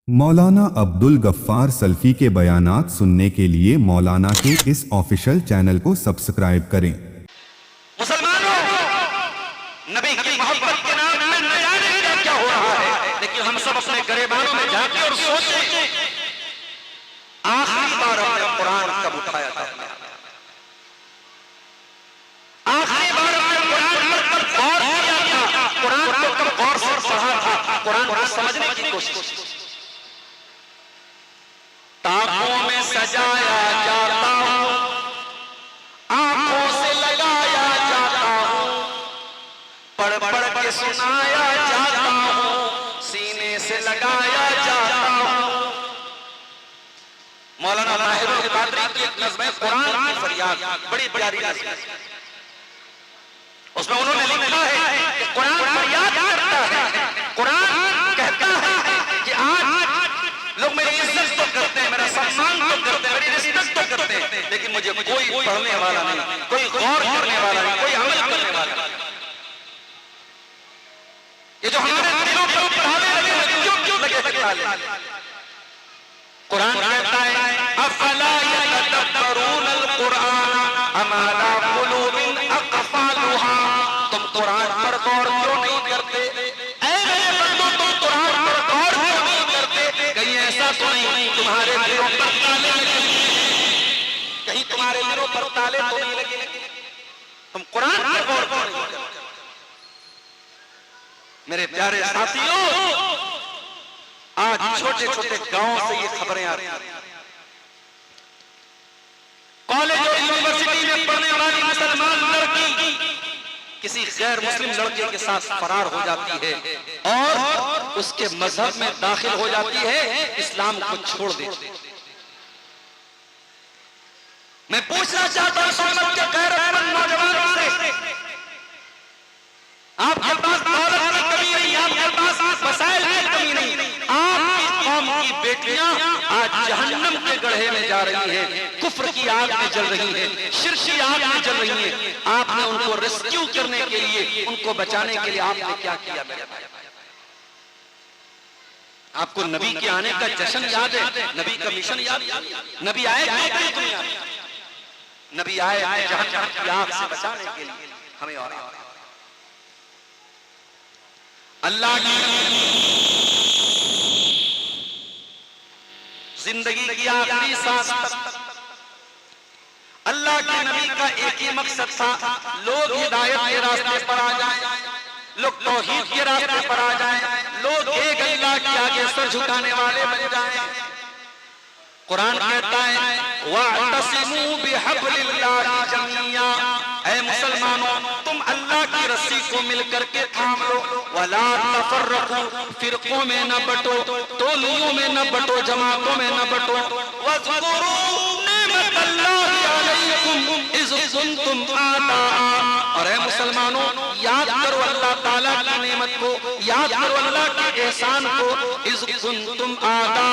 मौलाना अब्दुल गफ्फार सल्फी के बयानात सुनने के लिए मौलाना के इस ऑफिशियल चैनल को सब्सक्राइब करें। मुसलमानों, नबी की मोहब्बत के नाम में न जाने क्या क्या हो रहा है, लेकिन हम सब अपने गरेबानों में जाके और सोचें आखिरी बार अपने कुरान कब उठाया था, आखिरी बार अपने कुरान पर कब गौर किया था, कुरान को कब गौर से पढ़ा था, कुरान को समझने की कोशिश। ताकों में सजाया जाता हूं, आंखों से लगाया जाता हूं, पढ़ पढ़ के सुनाया जाता हूं, सीने से लगाया जाता हूं। मौलाना ताहिरुल कादरी की एक नज़्म है कुरान की फरियाद, बड़ी प्यारी नज़्म है। उसमें उन्होंने लिखा है कि कुरान फरियाद करता है, कुरान कहता है कि आज लोग मेरी इज्जत तो करते हैं, मेरा सम्मान तो करते हैं, मेरी रिस्पेक्ट तो करते हैं, लेकिन मुझे कोई पढ़ने वाला नहीं, कोई गौर करने वाला नहीं, कोई अमल करने वाला नहीं। ये जो हमारे दिलों को पढ़ाने लगे हैं, क्यों लगे ताले? कुरान कहता है अफला यतदब्बरून अल-कुरान अम अला कुलूबिन अक़फ़ालुहा, तुम कुरान पर गौर क्यों नहीं करते? ऐ मेरे बंदो, तुम कुरान पर गौर क्यों नहीं करते? कहीं ऐसा तो नहीं तुम्हारे दिलों पर ताले लगे, कहीं तुम्हारे दिलों पर ताले तो नहीं लगे, तुम कुरान पर गौर क्यों नहीं करते? मेरे प्यारे साथियों, आज छोटे छोटे गांवों से ये खबरें आ रही हैं। कॉलेज और यूनिवर्सिटी में पढ़ने वाली मुसलमान लड़की किसी गैर मुस्लिम लड़के के साथ फरार हो जाती है और उसके मजहब में दाखिल हो जाती है, इस्लाम को छोड़ देती है। मैं पूछना चाहता हूं समाज के गैरतमंद नौजवानों से, आपके पास दौलत की कमी नहीं, आपके पास वसाइल की कमी नहीं, आपकी कौम की बेटियां आज जहन्नम के गड्ढे में जा रही हैं, कुफ्र की आग में जल रही हैं, शिर्क की आग में जल रही हैं। आपने उनको रेस्क्यू करने के लिए, उनको बचाने के लिए आपने क्या किया? आपको नबी के आने का जश्न याद है, नबी का मिशन याद है? नबी आए पूरी दुनिया में, नबी आए जहन्नम की आग से बचाने के लिए हमें। और अल्लाह की जिंदगी की आखिरी सांस तक अल्लाह के नबी का एक ही मकसद था, लोग हिदायत के रास्ते पर आ जाएं, लोग तौहीद के रास्ते पर आ जाएं, लोग एक अल्लाह के आगे सर झुकाने वाले बन जाएं। कुरान कहता है वअतसिमू बिहब्लिल्लाहि जमीआ, ऐ मुसलमानों तुम अल्लाह की रस्सी को मिलकर के थाम लो, वला तफर्रकू, फिरकों में न बटो, टोलियों में न बटो, जमातों में न बटो, वज़कुरू निअमतल्लाहि अलैकुम इज़ कुंतुम आदा, और ऐ मुसलमानों याद करो अल्लाह ताला की नेमत को, याद करो अल्लाह के एहसान को, इज़ कुंतुम आदा,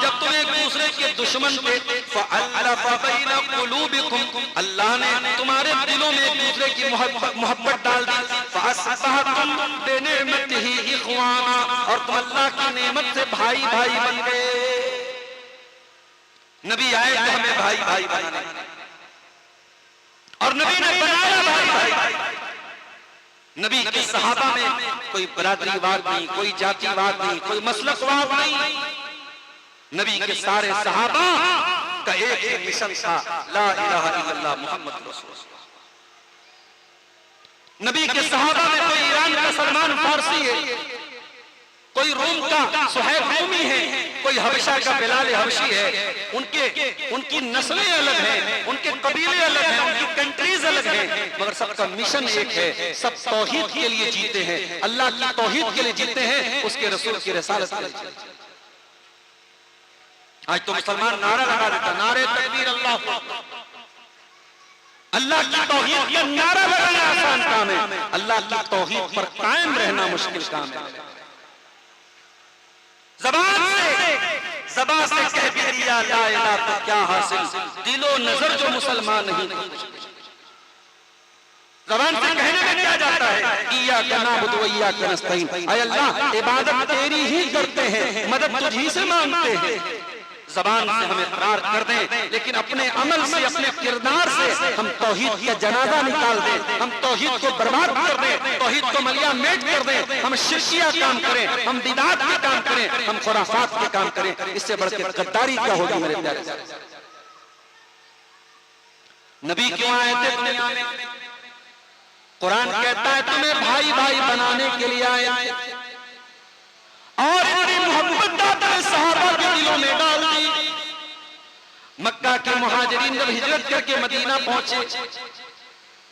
जब तुम एक दूसरे के दुश्मन थे, फ़अल्लफ़ बैन क़ुलूबिकुम, अल्लाह ने तुम्हारे दिलों में एक दूसरे की मोहब्बत डाल दी, फ़अस्बहतुम बिनिअमतिही इख़वाना, और तुम अल्लाह की नेमत से भाई भाई बन गए। नबी आए तो हमें भाई भाई बनाने, और नबी ने बनाया भाई भाई। नबी के सहाबा में कोई बरादरीवाद नहीं, कोई जातिवाद नहीं, कोई मसलकवाद नहीं, नबी के सारे सहाबा का एक ही मिशन था, ला इलाहा इल्लल्लाह मुहम्मद रसूलुल्लाह। नबी के सहाबा में कोई ईरान का सलमान फारसी है, कोई रोम का सुहैब रूमी है, कोई हबशा का बिलाल हबशी है, उनकी नस्लें अलग हैं, उनके कबीले अलग हैं, उनकी कंट्रीज अलग हैं, मगर सबका मिशन एक है, सब तौहीद के लिए जीते हैं, अल्लाह की तौहीद के लिए जीते हैं, उसके रसूल की रिसालत के लिए। आज तो मुसलमान नारा लगा देता, नारे तकबीर अल्लाह, अल्लाह की तौहीद का नारा लगाना आसान काम है, अल्लाह की तौहीद पर कायम रहना मुश्किल काम है। ज़बान से कह भी दिया ला इलाहा तो क्या हासिल, दिलो नजर जो मुसलमान नहीं। जबान से कहने में क्या जाता है, इय्याका नअबुदु व इय्याका नस्तईन, ऐ अल्लाह इबादत तेरी ही करते हैं, मदद तुझी से मांगते हैं। जबान से हम इकरार कर दें, लेकिन अपने अमल से, अपने किरदार से हम तौहीद का जनाजा निकाल दें, हम तौहीद को बर्बाद कर दें, तौहीद को मलिया मेट कर दें, हम शिरकिया काम करें, हम बिदात के काम करें, हम खुराफात के काम करें, इससे बढ़कर गद्दारी क्या होगी मेरे प्यारे। नबी क्यों आए थे दुनिया में? कुरान कहता है तुम्हें भाई भाई बनाने के लिए आए, और इतनी मोहब्बत आपने सहाबा के दिलों में डाल दी। मक्का के मुहाजिरीन जब हिजरत करके मदीना पहुंचे,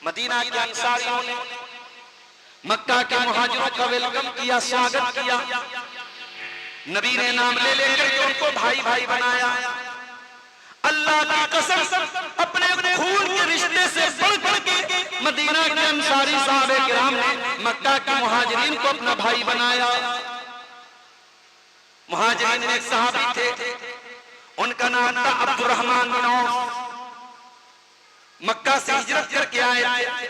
मदीना के अंसारियों ने मक्का के मुहाजिरों का वेलकम किया, स्वागत किया। नबी ने नाम ले लेकर के उनको भाई भाई बनाया। अल्लाह की कसम, अपने खून के रिश्ते से बढ़ के मदीना के अंसारी साहबे किराम ने मक्का के मुहाजिरीन को अपना भाई बनाया। मुहाजिरीन में एक सहाबी थे, उनका नाम था अब्दुर्रहमान बिन औफ। मक्का से हिजरत करके आए थे,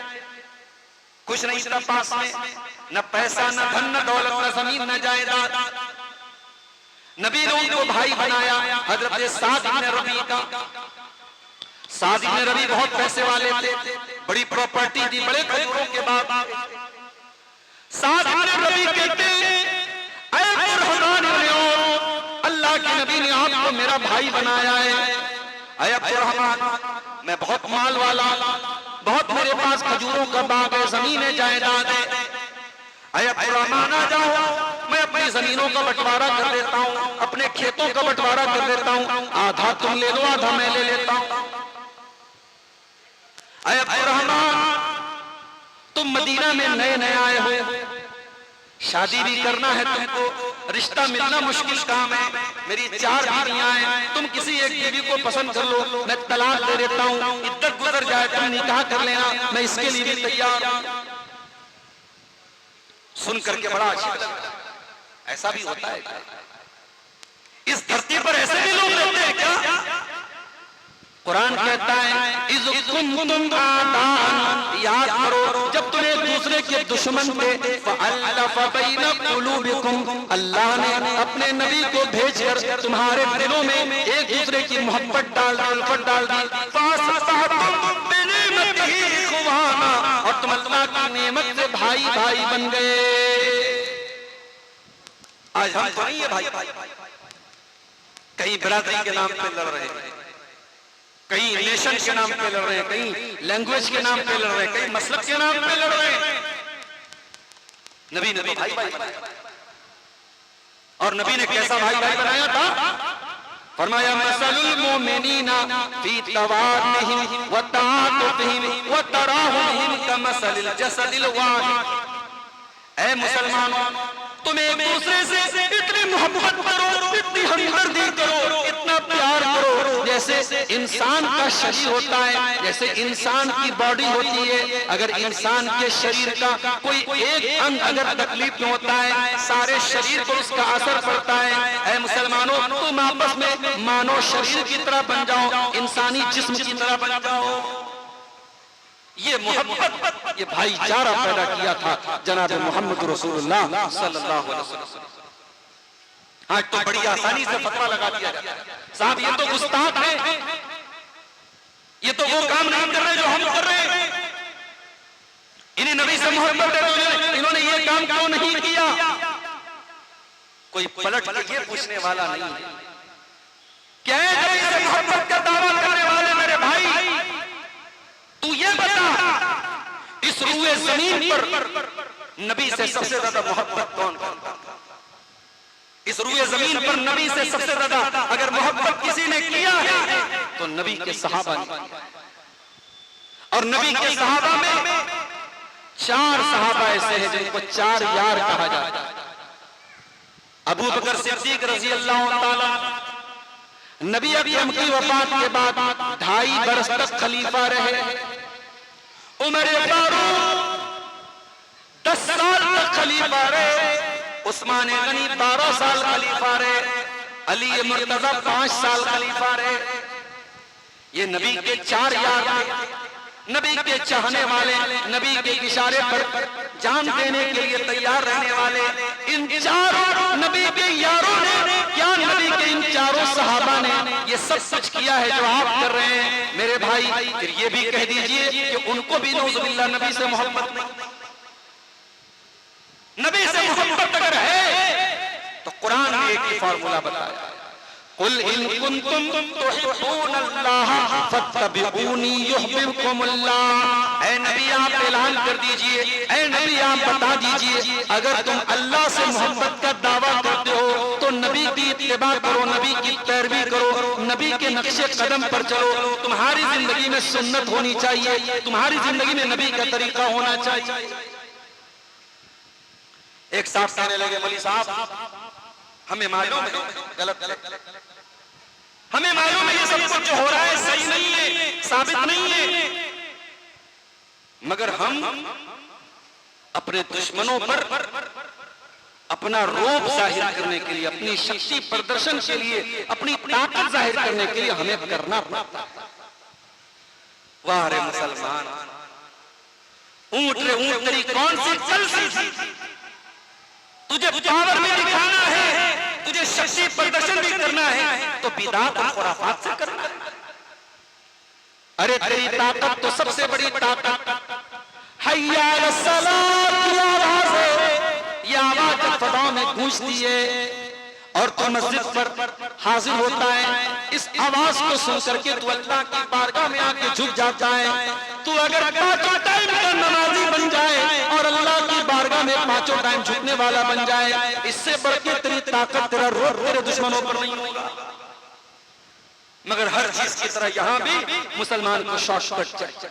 कुछ नहीं था पास में, न पैसा, न धन, न दौलत, न जमीन, न जायदाद। नबी ने उनको भाई बनाया। हजरत साद इब्न रबी का, साद इब्न रबी बहुत पैसे वाले थे, बड़ी प्रॉपर्टी थी, बड़े खजूरों के बाद साद इब्न रबी कहते अल्लाह के नबी ने आपको मेरा भाई बनाया है। ऐ अब्दुर्रहमान, मैं बहुत माल वाला, बहुत मेरे पास खजूरों का बाग है, जमीनें जायदाद है। ऐ अब्दुर्रहमान आ जाओ, मैं अपनी जमीनों का बंटवारा कर देता हूँ, अपने खेतों का बंटवारा कर देता हूँ, आधा तुम ले लो, आधा मैं ले लेता हूँ। ऐ अब्दुर्रहमान, तुम मदीना में नए नए आए हो, शादी भी करना है तुमको, रिश्ता मिलना मुश्किल काम है। मेरी 4 बीवियां हैं, तुम किसी एक बीवी को पसंद कर लो, मैं तलाक दे देता हूँ, इद्दत गुजर जाए, तुम निकाह कर लेना, मैं इसके लिए भी तैयार हूं। सुन करके बड़ा अच्छा लगा। ऐसा भी होता है क्या? इस धरती पर ऐसे भी लोग रहते हैं क्या? कुरान कहता है इज़ कुंतुम आदान, याद करो जब तुम एक दूसरे के दुश्मन थे, फ़अल्लफ़ बैन क़ुलूबिकुम, अल्लाह ने अपने नबी को भेजकर तुम्हारे दिलों में एक दूसरे की मोहब्बत डाल दी, उल्फत डाल दी। फ़अस्बहतुम बिनिअमतिही इख़वाना, और तुम अल्लाह की नेमत से भाई भाई बन गए। आज हम तो नहीं है भाई भाई, कहीं बिरादरी के नाम पे लड़ रहे हैं, कहीं नेशन के नाम पे लड़ रहे हैं, कहीं लैंग्वेज के नाम पे लड़ रहे हैं, कहीं मसलब के नाम पे लड़ रहे हैं। नबी ने भाई भाई बनाया, और नबी ने कैसा भाई भाई बनाया था? फरमाया मसलुल मोमिनीना फी तवाद्दिहिम व तआतुफिहिम व तराहुमिहिम कमसलिल जसदिल वाहिद। ऐ मुसलमानों, तुम एक दूसरे से इतनी मोहब्बत करो, इतनी हमदर्दी करो, इतना प्यार करो, जैसे इंसान का शरीर होता है, जैसे इंसान की बॉडी होती है। अगर इंसान के शरीर का कोई एक अंग अगर तकलीफ में होता है, सारे शरीर पर उसका असर पड़ता है। ऐ मुसलमानों, तुम आपस में मानो शरीर की तरह बन जाओ, इंसानी जिस्म की तरह बन जाओ। ये मोहब्बत, ये भाईचारा पैदा किया था जनाब मोहम्मद रसूलुल्लाह सल्लल्लाहु अलैहि वसल्लम। आज तो बड़ी आसानी से फतवा लगा दिया जाता है, साहब ये तो गुस्ताख है, ये तो वो काम नहीं कर रहे जो हम कर रहे हैं, इन्हें नबी से मोहब्बत है, इन्होंने ये काम क्यों नहीं किया? कोई पलट के ये पूछने वाला नहीं है। क्या है नबी से मोहब्बत का दावा करने वाले मेरे भाई, तू ये बता, इस रूए जमीन पर नबी से सबसे ज्यादा मोहब्बत कौन करता था? इस रूए जमीन पर नबी से सबसे ज्यादा अगर मोहब्बत किसी ने किया है तो नबी के सहाबा ने। और नबी के सहाबा में 4 सहाबा ऐसे हैं जिनको 4 यार कहा जाता है। अबू बकर सिद्दीक रज़ी अल्लाह ताला, नबी अकरम की वफात के बाद 2.5 बरस तक खलीफा रहे। उमर फारूक 10 साल तक खलीफा रहे। उस्मान गनी 12 साल खलीफा रहे। अली मुर्तजा 5 साल खलीफा रहे। ये नबी के 4 यार थे। नबी के चाहने वाले, नबी के इशारे पर जान देने के लिए तैयार रहने वाले इन चारों नबी के यारों ने, क्या नबी के इन चारों सहाबा ने ये सब कुछ किया है जो आप कर रहे हैं मेरे भाई? फिर ये भी कह दीजिए कि उनको भी नौजुबिल्लाह नबी से मोहब्बत नहीं। नबी से मोहब्बत अगर है तो कुरान ने एक ही फार्मूला बताया, कुल इन कुंतुम तुहिब्बूनल्लाह फत्तबिऊनी युहिब्बुकुमुल्लाह। ऐ नबी आप ऐलान कर दीजिए, ऐ नबी आप बता दीजिए, अगर तुम अल्लाह से मोहब्बत का दावा करते हो तो नबी की इत्तिबा करो, नबी की पैरवी करो, नबी के नक्शे कदम पर चलो। तुम्हारी जिंदगी में सुन्नत होनी चाहिए, तुम्हारी जिंदगी में नबी का तरीका होना चाहिए। एक साहब कहने लगे, मौलवी साहब हमें मालूम है गलत, हमें मालूम है ये सब कुछ जो हो रहा है सही नहीं है, साबित नहीं है, मगर हम अपने दुश्मनों पर अपना रोब जाहिर करने के लिए, अपनी शक्ति प्रदर्शन के लिए, अपनी ताकत जाहिर करने के लिए हमें करना पड़ता है। वाह रे मुसलमान, ऊंट रे ऊंट तेरी कौन सी चल, तुझे पावर में दिखाना है, तुझे शक्ति प्रदर्शन भी करना है तो बिदात और खुराफात से करना है। अरे तेरी ताकत तो सबसे बड़ी ताकत हय्या अलस्सलात की आवाज है। ये आवाज जब फजाओं में गूंजती है और तू मस्जिद पर हाजिर होता है, इस आवाज को सुन करके तू अल्लाह की बारगाह में आके झुक जाता है। तू अगर पांचों टाइम का नमाजी बन जाए और अल्लाह की बारगाह में पांचों टाइम झुकने वाला बन जाए, इससे बढ़ के तेरी ताकत, तेरा रोब तेरे दुश्मनों पर नहीं होगा। मगर हर चीज की तरह यहां भी मुसलमान को शॉर्टकट चाहिए।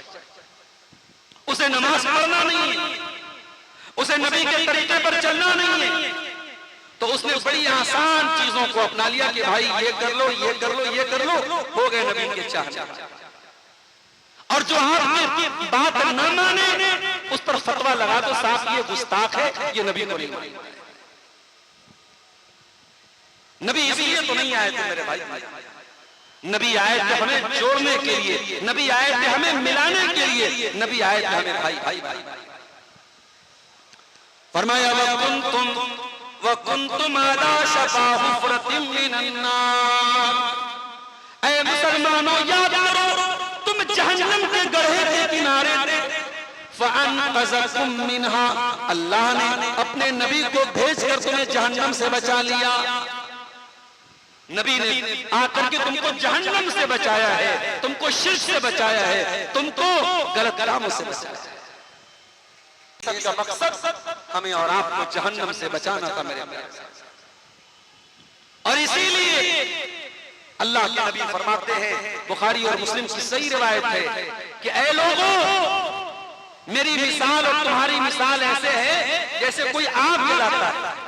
उसे नमाज पढ़ना नहीं है, उसे नबी के तरीके पर चलना नहीं है, तो उसने बड़ी आसान चीजों को अपना लिया कि भाई ये कर लो, ये कर लो, ये कर लो, हो गए नबी के चाहने। और जो आपकी बात न माने उस पर फतवा लगा दो, साफ ये गुस्ताख है, ये नबी को नहीं मानेगा। नबी इसलिए तो नहीं आए थे मेरे भाई, नबी आए थे हमें जोड़ने के लिए, नबी आए थे हमें मिलाने के लिए, नबी आए थे हमें भाई भाई भाई। फरमाया वकुंतुम अला शफा हुफ्रतिम मिनन नार। ऐ मुसलमानों याद करो, तुम जहन्नम के गड्ढे के किनारे थे, फअनक़ज़कुम मिनहा। अल्लाह ने अपने नबी को भेजकर तुम्हें जहन्नम से बचा लिया। नबी ने आकर के तुमको जहन्नम से बचाया है, तुमको शिर्क से बचाया है, तुमको गलत कामों से बचाया है। सबका मकसद हमें और आपको जहन्नम से बचाना था मेरे प्यारे। और इसीलिए अल्लाह के नबी फरमाते हैं, बुखारी और मुस्लिम की सही रिवायत है कि ऐ लोगों, मेरी मिसाल और तुम्हारी मिसाल ऐसे है जैसे कोई आग जलाता है,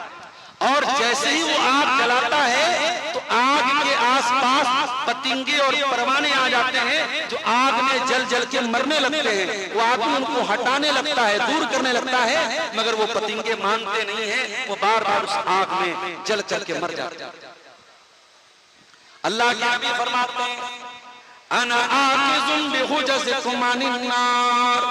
और जैसे ही वो आग जलाता है तो आग के आसपास पतंगे और परवाने आ जाते हैं जो आग में जल जल के मरने लगते हैं। वो आदमी उनको हटाने लगता है, दूर करने लगता है, मगर वो पतंगे मानते नहीं हैं, वो बार बार उस आग में जल जल के मर जाते हैं। अल्लाह के नबी फरमाते हैं, अना आकिज़ुम बिहुजज़िकुम अनिन नार।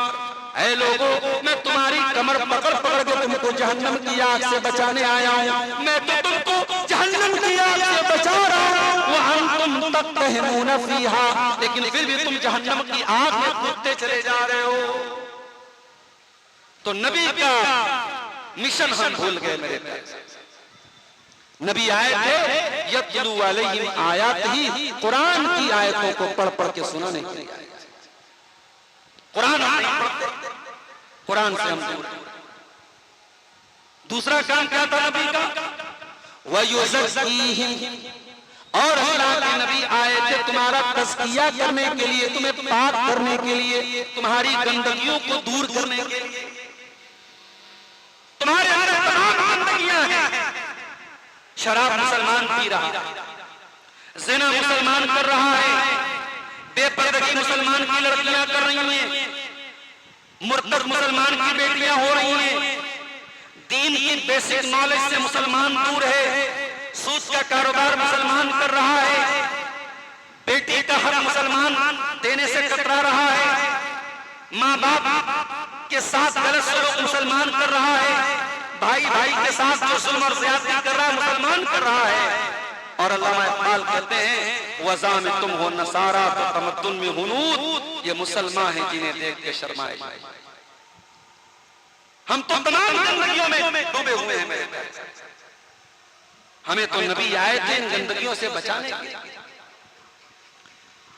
ऐ लोगों, मैं तुम्हारी कमर पकड़ पकड़ के तुमको जहन्नम की आग से बचाने आया हूं। मैं तो तुमको जहन्नम की आग से बचा रहा हूं, व अंतुम तक़्तहिमून फीहा, लेकिन फिर भी तुम जहन्नम की आग में कूदते चले जा रहे हो। तो नबी का मिशन हम भूल गए मेरे प्यारे। नबी आए थे यत्लू अलैहिम आयातिही, कुरान की आयतों को पढ़ पढ़ के सुनाने के लिए। कुरान कुरान से हम दूर। दूसरा काम क्या था नबी का? वयुज़क्कीहिम, और अल्लाह के नबी आए थे तुम्हारा तज़किया करने के लिए, तुम्हें पाक करने के लिए, तुम्हारी गंदगियों को दूर करने के लिए। तुम्हारे अंदर तमाम गंदगियां हैं। शराब मुसलमान पी रहा है, ज़िना मुसलमान कर रहा है, बेपर्दगी मुसलमान की लड़कियां कर रही हैं, मुर्तद मुसलमान की बेटियां हो रही हैं, दीन की बेसिक नॉलेज से मुसलमान दूर है, सूद का कारोबार मुसलमान कर रहा है, बेटी का हक मुसलमान देने से कतरा रहा है, माँ बाप के साथ गलत सलूक मुसलमान कर रहा है, भाई भाई के साथ जो जुल्म और ज़्यादती कर रहा है मुसलमान कर रहा है। और अल्लामा इक़बाल कहते हैं वज़ा में तुम हो नसारा तो तमद्दुन में हुनूद, ये मुसलमान है जिन्हें देख के शर्माए। हम तो तमाम गंदगियों में डूबे हुए हैं मेरे प्यारे। हमें तो नबी आए थे इन गंदगियों से बचाने के लिए।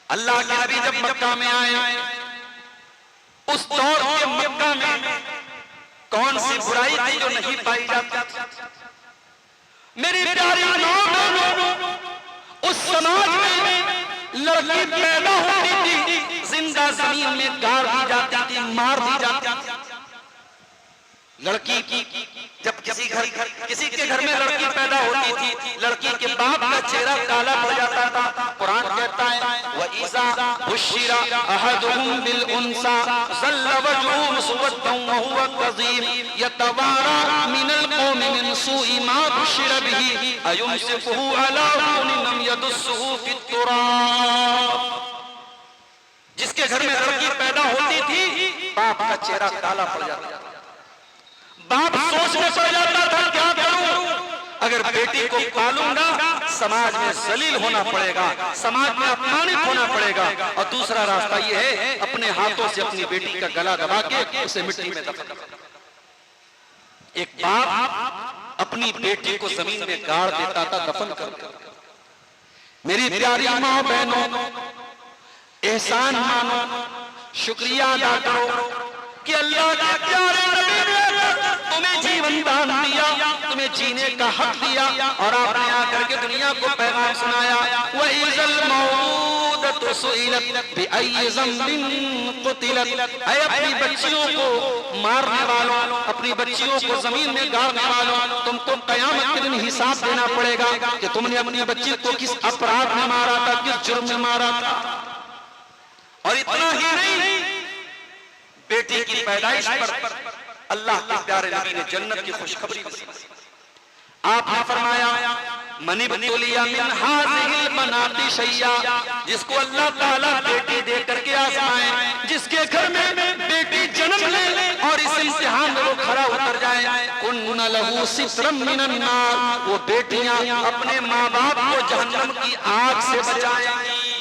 अल्लाह के नबी जब मक्का में आए, उस दौर के मक्का में कौन सी बुराई थी जो नहीं पाई जाती? मेरी प्यारी मां, उस समाज में लड़की पैदा होती थी, जिंदा जमीन में गाड़ दी जाती थी, मार दी जाती थी। लड़की की जब किसी के घर में लड़की पैदा होती थी, लड़की के बाप का चेहरा काला पड़ जाता था। कुरान कहता है वइज़ा बुश्शिरा अहदुहुम बिल उनसा ज़ल्ल वजहुहु मुस्वद्दन व हुवा कज़ीम यतवारा मिनल कौमि मिन सूइ मा बुश्शिरा बिही अयुमसिकुहु अला हुनिन अम यदुस्सुहु फित तुराब। जिसके घर में लड़की पैदा होती थी, बाप का चेहरा काला पड़ जाता था। बाप सोचने पड़ जाता था क्या करूं? अगर बेटी को पालूंगा समाज में जलील होना पड़ेगा, समाज में अपमानित होना पड़ेगा। और दूसरा रास्ता यह है अपने हाथों से अपनी बेटी का गला दबा के उसे मिट्टी में दफन कर। एक बाप अपनी बेटी को जमीन में गाड़ देता था, दफन कर। मेरी प्यारी माँ बहनों, एहसान मानो, शुक्रिया अदा करो कि अल्लाह के प्यारे नबी ने तुम्हें जीवन दान दिया, तुम्हें जीने का हक दिया और आपने आकर के दुनिया को पैगाम सुनाया। वइज़ल मौऊदतु सुइलत बिअय्यि ज़ंबिन क़ुतिलत। ऐ अपनी बच्चियों को मारने वालों, अपनी बच्चियों को जमीन में गाड़ने वालों, तुमको क़यामत के दिन हिसाब देना पड़ेगा कि तुमने अपनी बच्ची को किस अपराध में मारा था, किस जुर्म में मारा था। और इतना ही नहीं, बेटी की पैदाइश पर अल्लाह के प्यारे नबी ने जन्नत की खुशखबरी दी। आपने फरमाया मनिबतुलिया मिन हाज़िहिल बनाती शैया, जिसको अल्लाह ताला बेटी दे करके आज़माए, जिसके घर में बेटी जन्म ले और इस इम्तिहान में वो खरा उतर जाए, कुन्न लहू सित्रम मिनन नार, वो बेटियां अपने माँ बाप को जहन्नम की आग से बचाएंगी।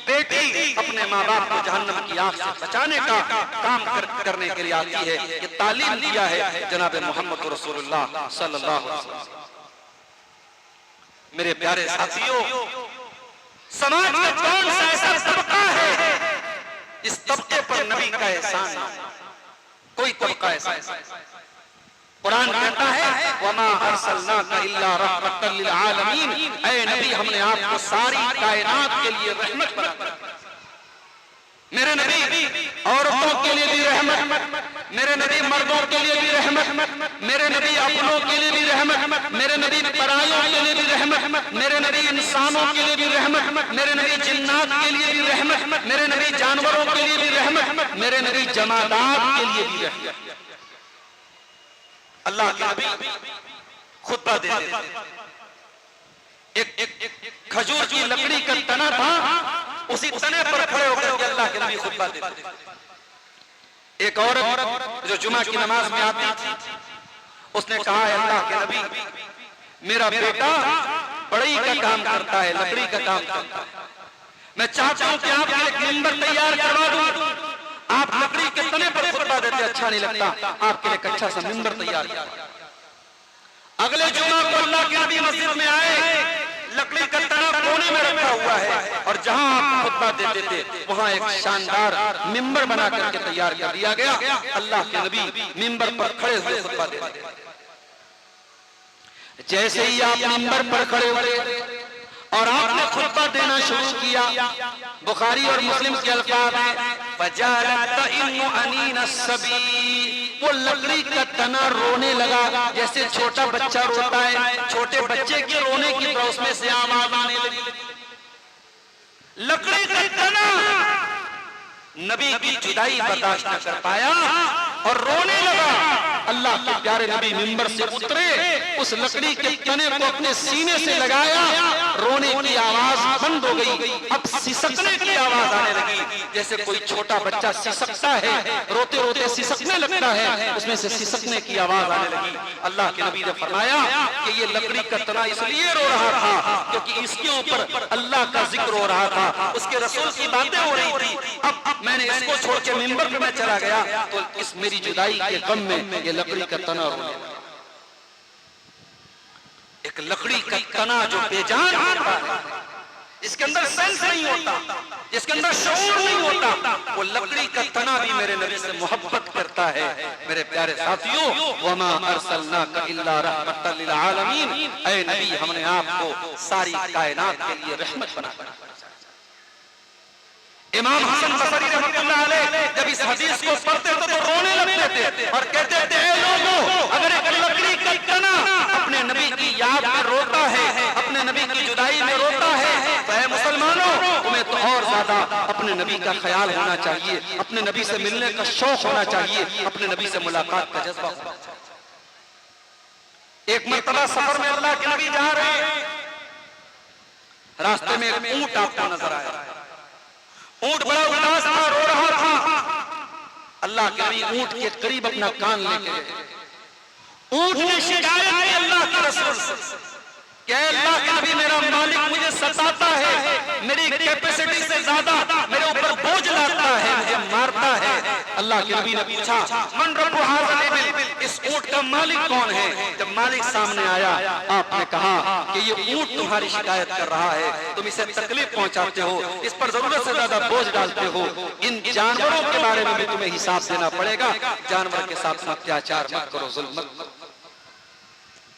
बेटी अपने माँ बाप को जहन्नम की आग से बचाने का काम करने के लिए आती है। ये तालीम दिया है जनाब मोहम्मद रसूलुल्लाह सल्लल्लाहु अलैहि वसल्लम। मेरे प्यारे साथियों, समाज का कौन सा ऐसा तबका है इस तबके पर नबी का एहसान है? कोई तबका ऐसा है? कुरान कहता है वमा अरसलनाका इल्ला रहमतल लिल आलमीन, ऐ नबी हमने आपको सारी कायनात के लिए रहमत बनाया। मेरे नबी औरतों के लिए भी रहमत, मेरे नबी मर्दों के लिए भी रहमत, मेरे नबी अपनों के लिए भी रहमत, मेरे नबी परायों के लिए भी रहमत, मेरे नबी इंसानों के लिए भी रहमत, मेरे नबी जिन्नात के लिए भी रहमत, मेरे नबी जानवरों के लिए भी रहमत, मेरे नबी जमादात के लिए भी रहमत। अल्लाह के नबी खुतबा देते थे। एक खजूर की लकड़ी का तना था, उसी तने पर खड़े होकर के अल्लाह के नबी खुतबा देते थे। एक औरत जो जुमा की नमाज में आती थी, उसने कहा है अल्लाह के नबी, मेरा बेटा बढ़ई का काम करता है, लकड़ी का काम करता है, मैं चाहता हूं कि आप एक मिंबर तैयार करवा दूं। आप लकड़ी के तने पर खुतबा देते अच्छा नहीं लगता, आपके लिए एक अच्छा सा मिंबर तैयार किया। अगले जुमा को अल्लाह के नबी मस्जिद में आए, लकड़ी का तना कोने में रखा हुआ है और जहां आप खुतबा देते थे वहां एक शानदार मिंबर बना करके तैयार कर दिया गया। अल्लाह के नबी मिंबर पर खड़े हुए खुतबा देते। जैसे ही आप मिंबर पर खड़े हुए और आपने खुतबा देना शुरू किया, बुखारी और मुस्लिम के अल्फाज हैं वो लकड़ी का तना रोने लगा जैसे छोटा बच्चा रोता है, छोटे बच्चे के रोने की तरह उसमें से आवाज आने लगी। लकड़ी का तना नबी की जुदाई बर्दाश्त न कर पाया और रोने लगा। अल्लाह के प्यारे नबी मिंबर से उतरे, उस लकड़ी के तने को अपने सीने से लगाया, रोने की आवाज बंद बंद हो गई, अब सिसकने की आवाज आने लगी, जैसे कोई छोटा बच्चा सिसकता है, रोते रोते सिसकने लगता है, उसमें से सिसकने की आवाज आने लगी। अल्लाह के नबी ने फरमाया कि ये लकड़ी का तना इसलिए रो रहा था क्योंकि इसके ऊपर अल्लाह का जिक्र हो रहा था, उसके रसूल की बातें हो रही थी। अब मैंने इसको छोड़ के मिंबर पे मैं चला गया तो इस मेरी जुदाई के गम में ये लकड़ी का तना रोने लगा। एक लकड़ी का तना जो बेजान होता है, इसके अंदर सेंस नहीं होता, इसके अंदर शऊर नहीं होता, वो लकड़ी का तना भी मेरे नबी से मोहब्बत करता है। मेरे प्यारे साथियों, वमा अरसलनाका इल्ला रहमतल लिल आलमीन, ऐ नबी हमने आपको सारी कायनात के लिए रहमत बनाया। इमाम हसन बसरी रहमतुल्लाह अलैह जब इस हदीस को पढ़ते थे तो रोने लगते थे और कहते थे, ऐ लोगों, अगर एक लकड़ी का तना अपने नबी की याद में रोता है, अपने नबी की जुदाई में रोता है, तो ऐ मुसलमानों, तुम्हें तो और ज्यादा अपने नबी का ख्याल होना चाहिए, अपने नबी से मिलने का शौक होना चाहिए, अपने नबी से मुलाकात का जज्बा होना चाहिए। एक मर्तबा सफर में अल्लाह के नबी जा रहे हैं, रास्ते में एक ऊंट आपको नजर आया, ऊंट बड़ा उदास था, रो रहा था। अल्लाह के नबी ऊंट के करीब अपना कान लेके गए। ऊंट ने शिकायत की अल्लाह के रसूल से, क्या अल्लाह के नबी, मेरा मालिक मुझे सताता है, मेरी कैपेसिटी से ज्यादा मेरे ऊपर बोझ लाता है, मुझे मारता है। अल्लाह के नबी ने पूछा, मन रब्बु हाज़िल इबिल, इस ऊंट का मालिक कौन है? जब मालिक सामने आया, आपने कहा कि ये ऊंट तुम्हारी शिकायत कर रहा है, तुम इसे तकलीफ पहुंचाते हो, इस पर जरूरत से ज्यादा बोझ डालते हो, इन जानवरों के बारे में भी तुम्हें हिसाब देना पड़ेगा, जानवर के साथ अत्याचार मत करो, जुल्म मत करो।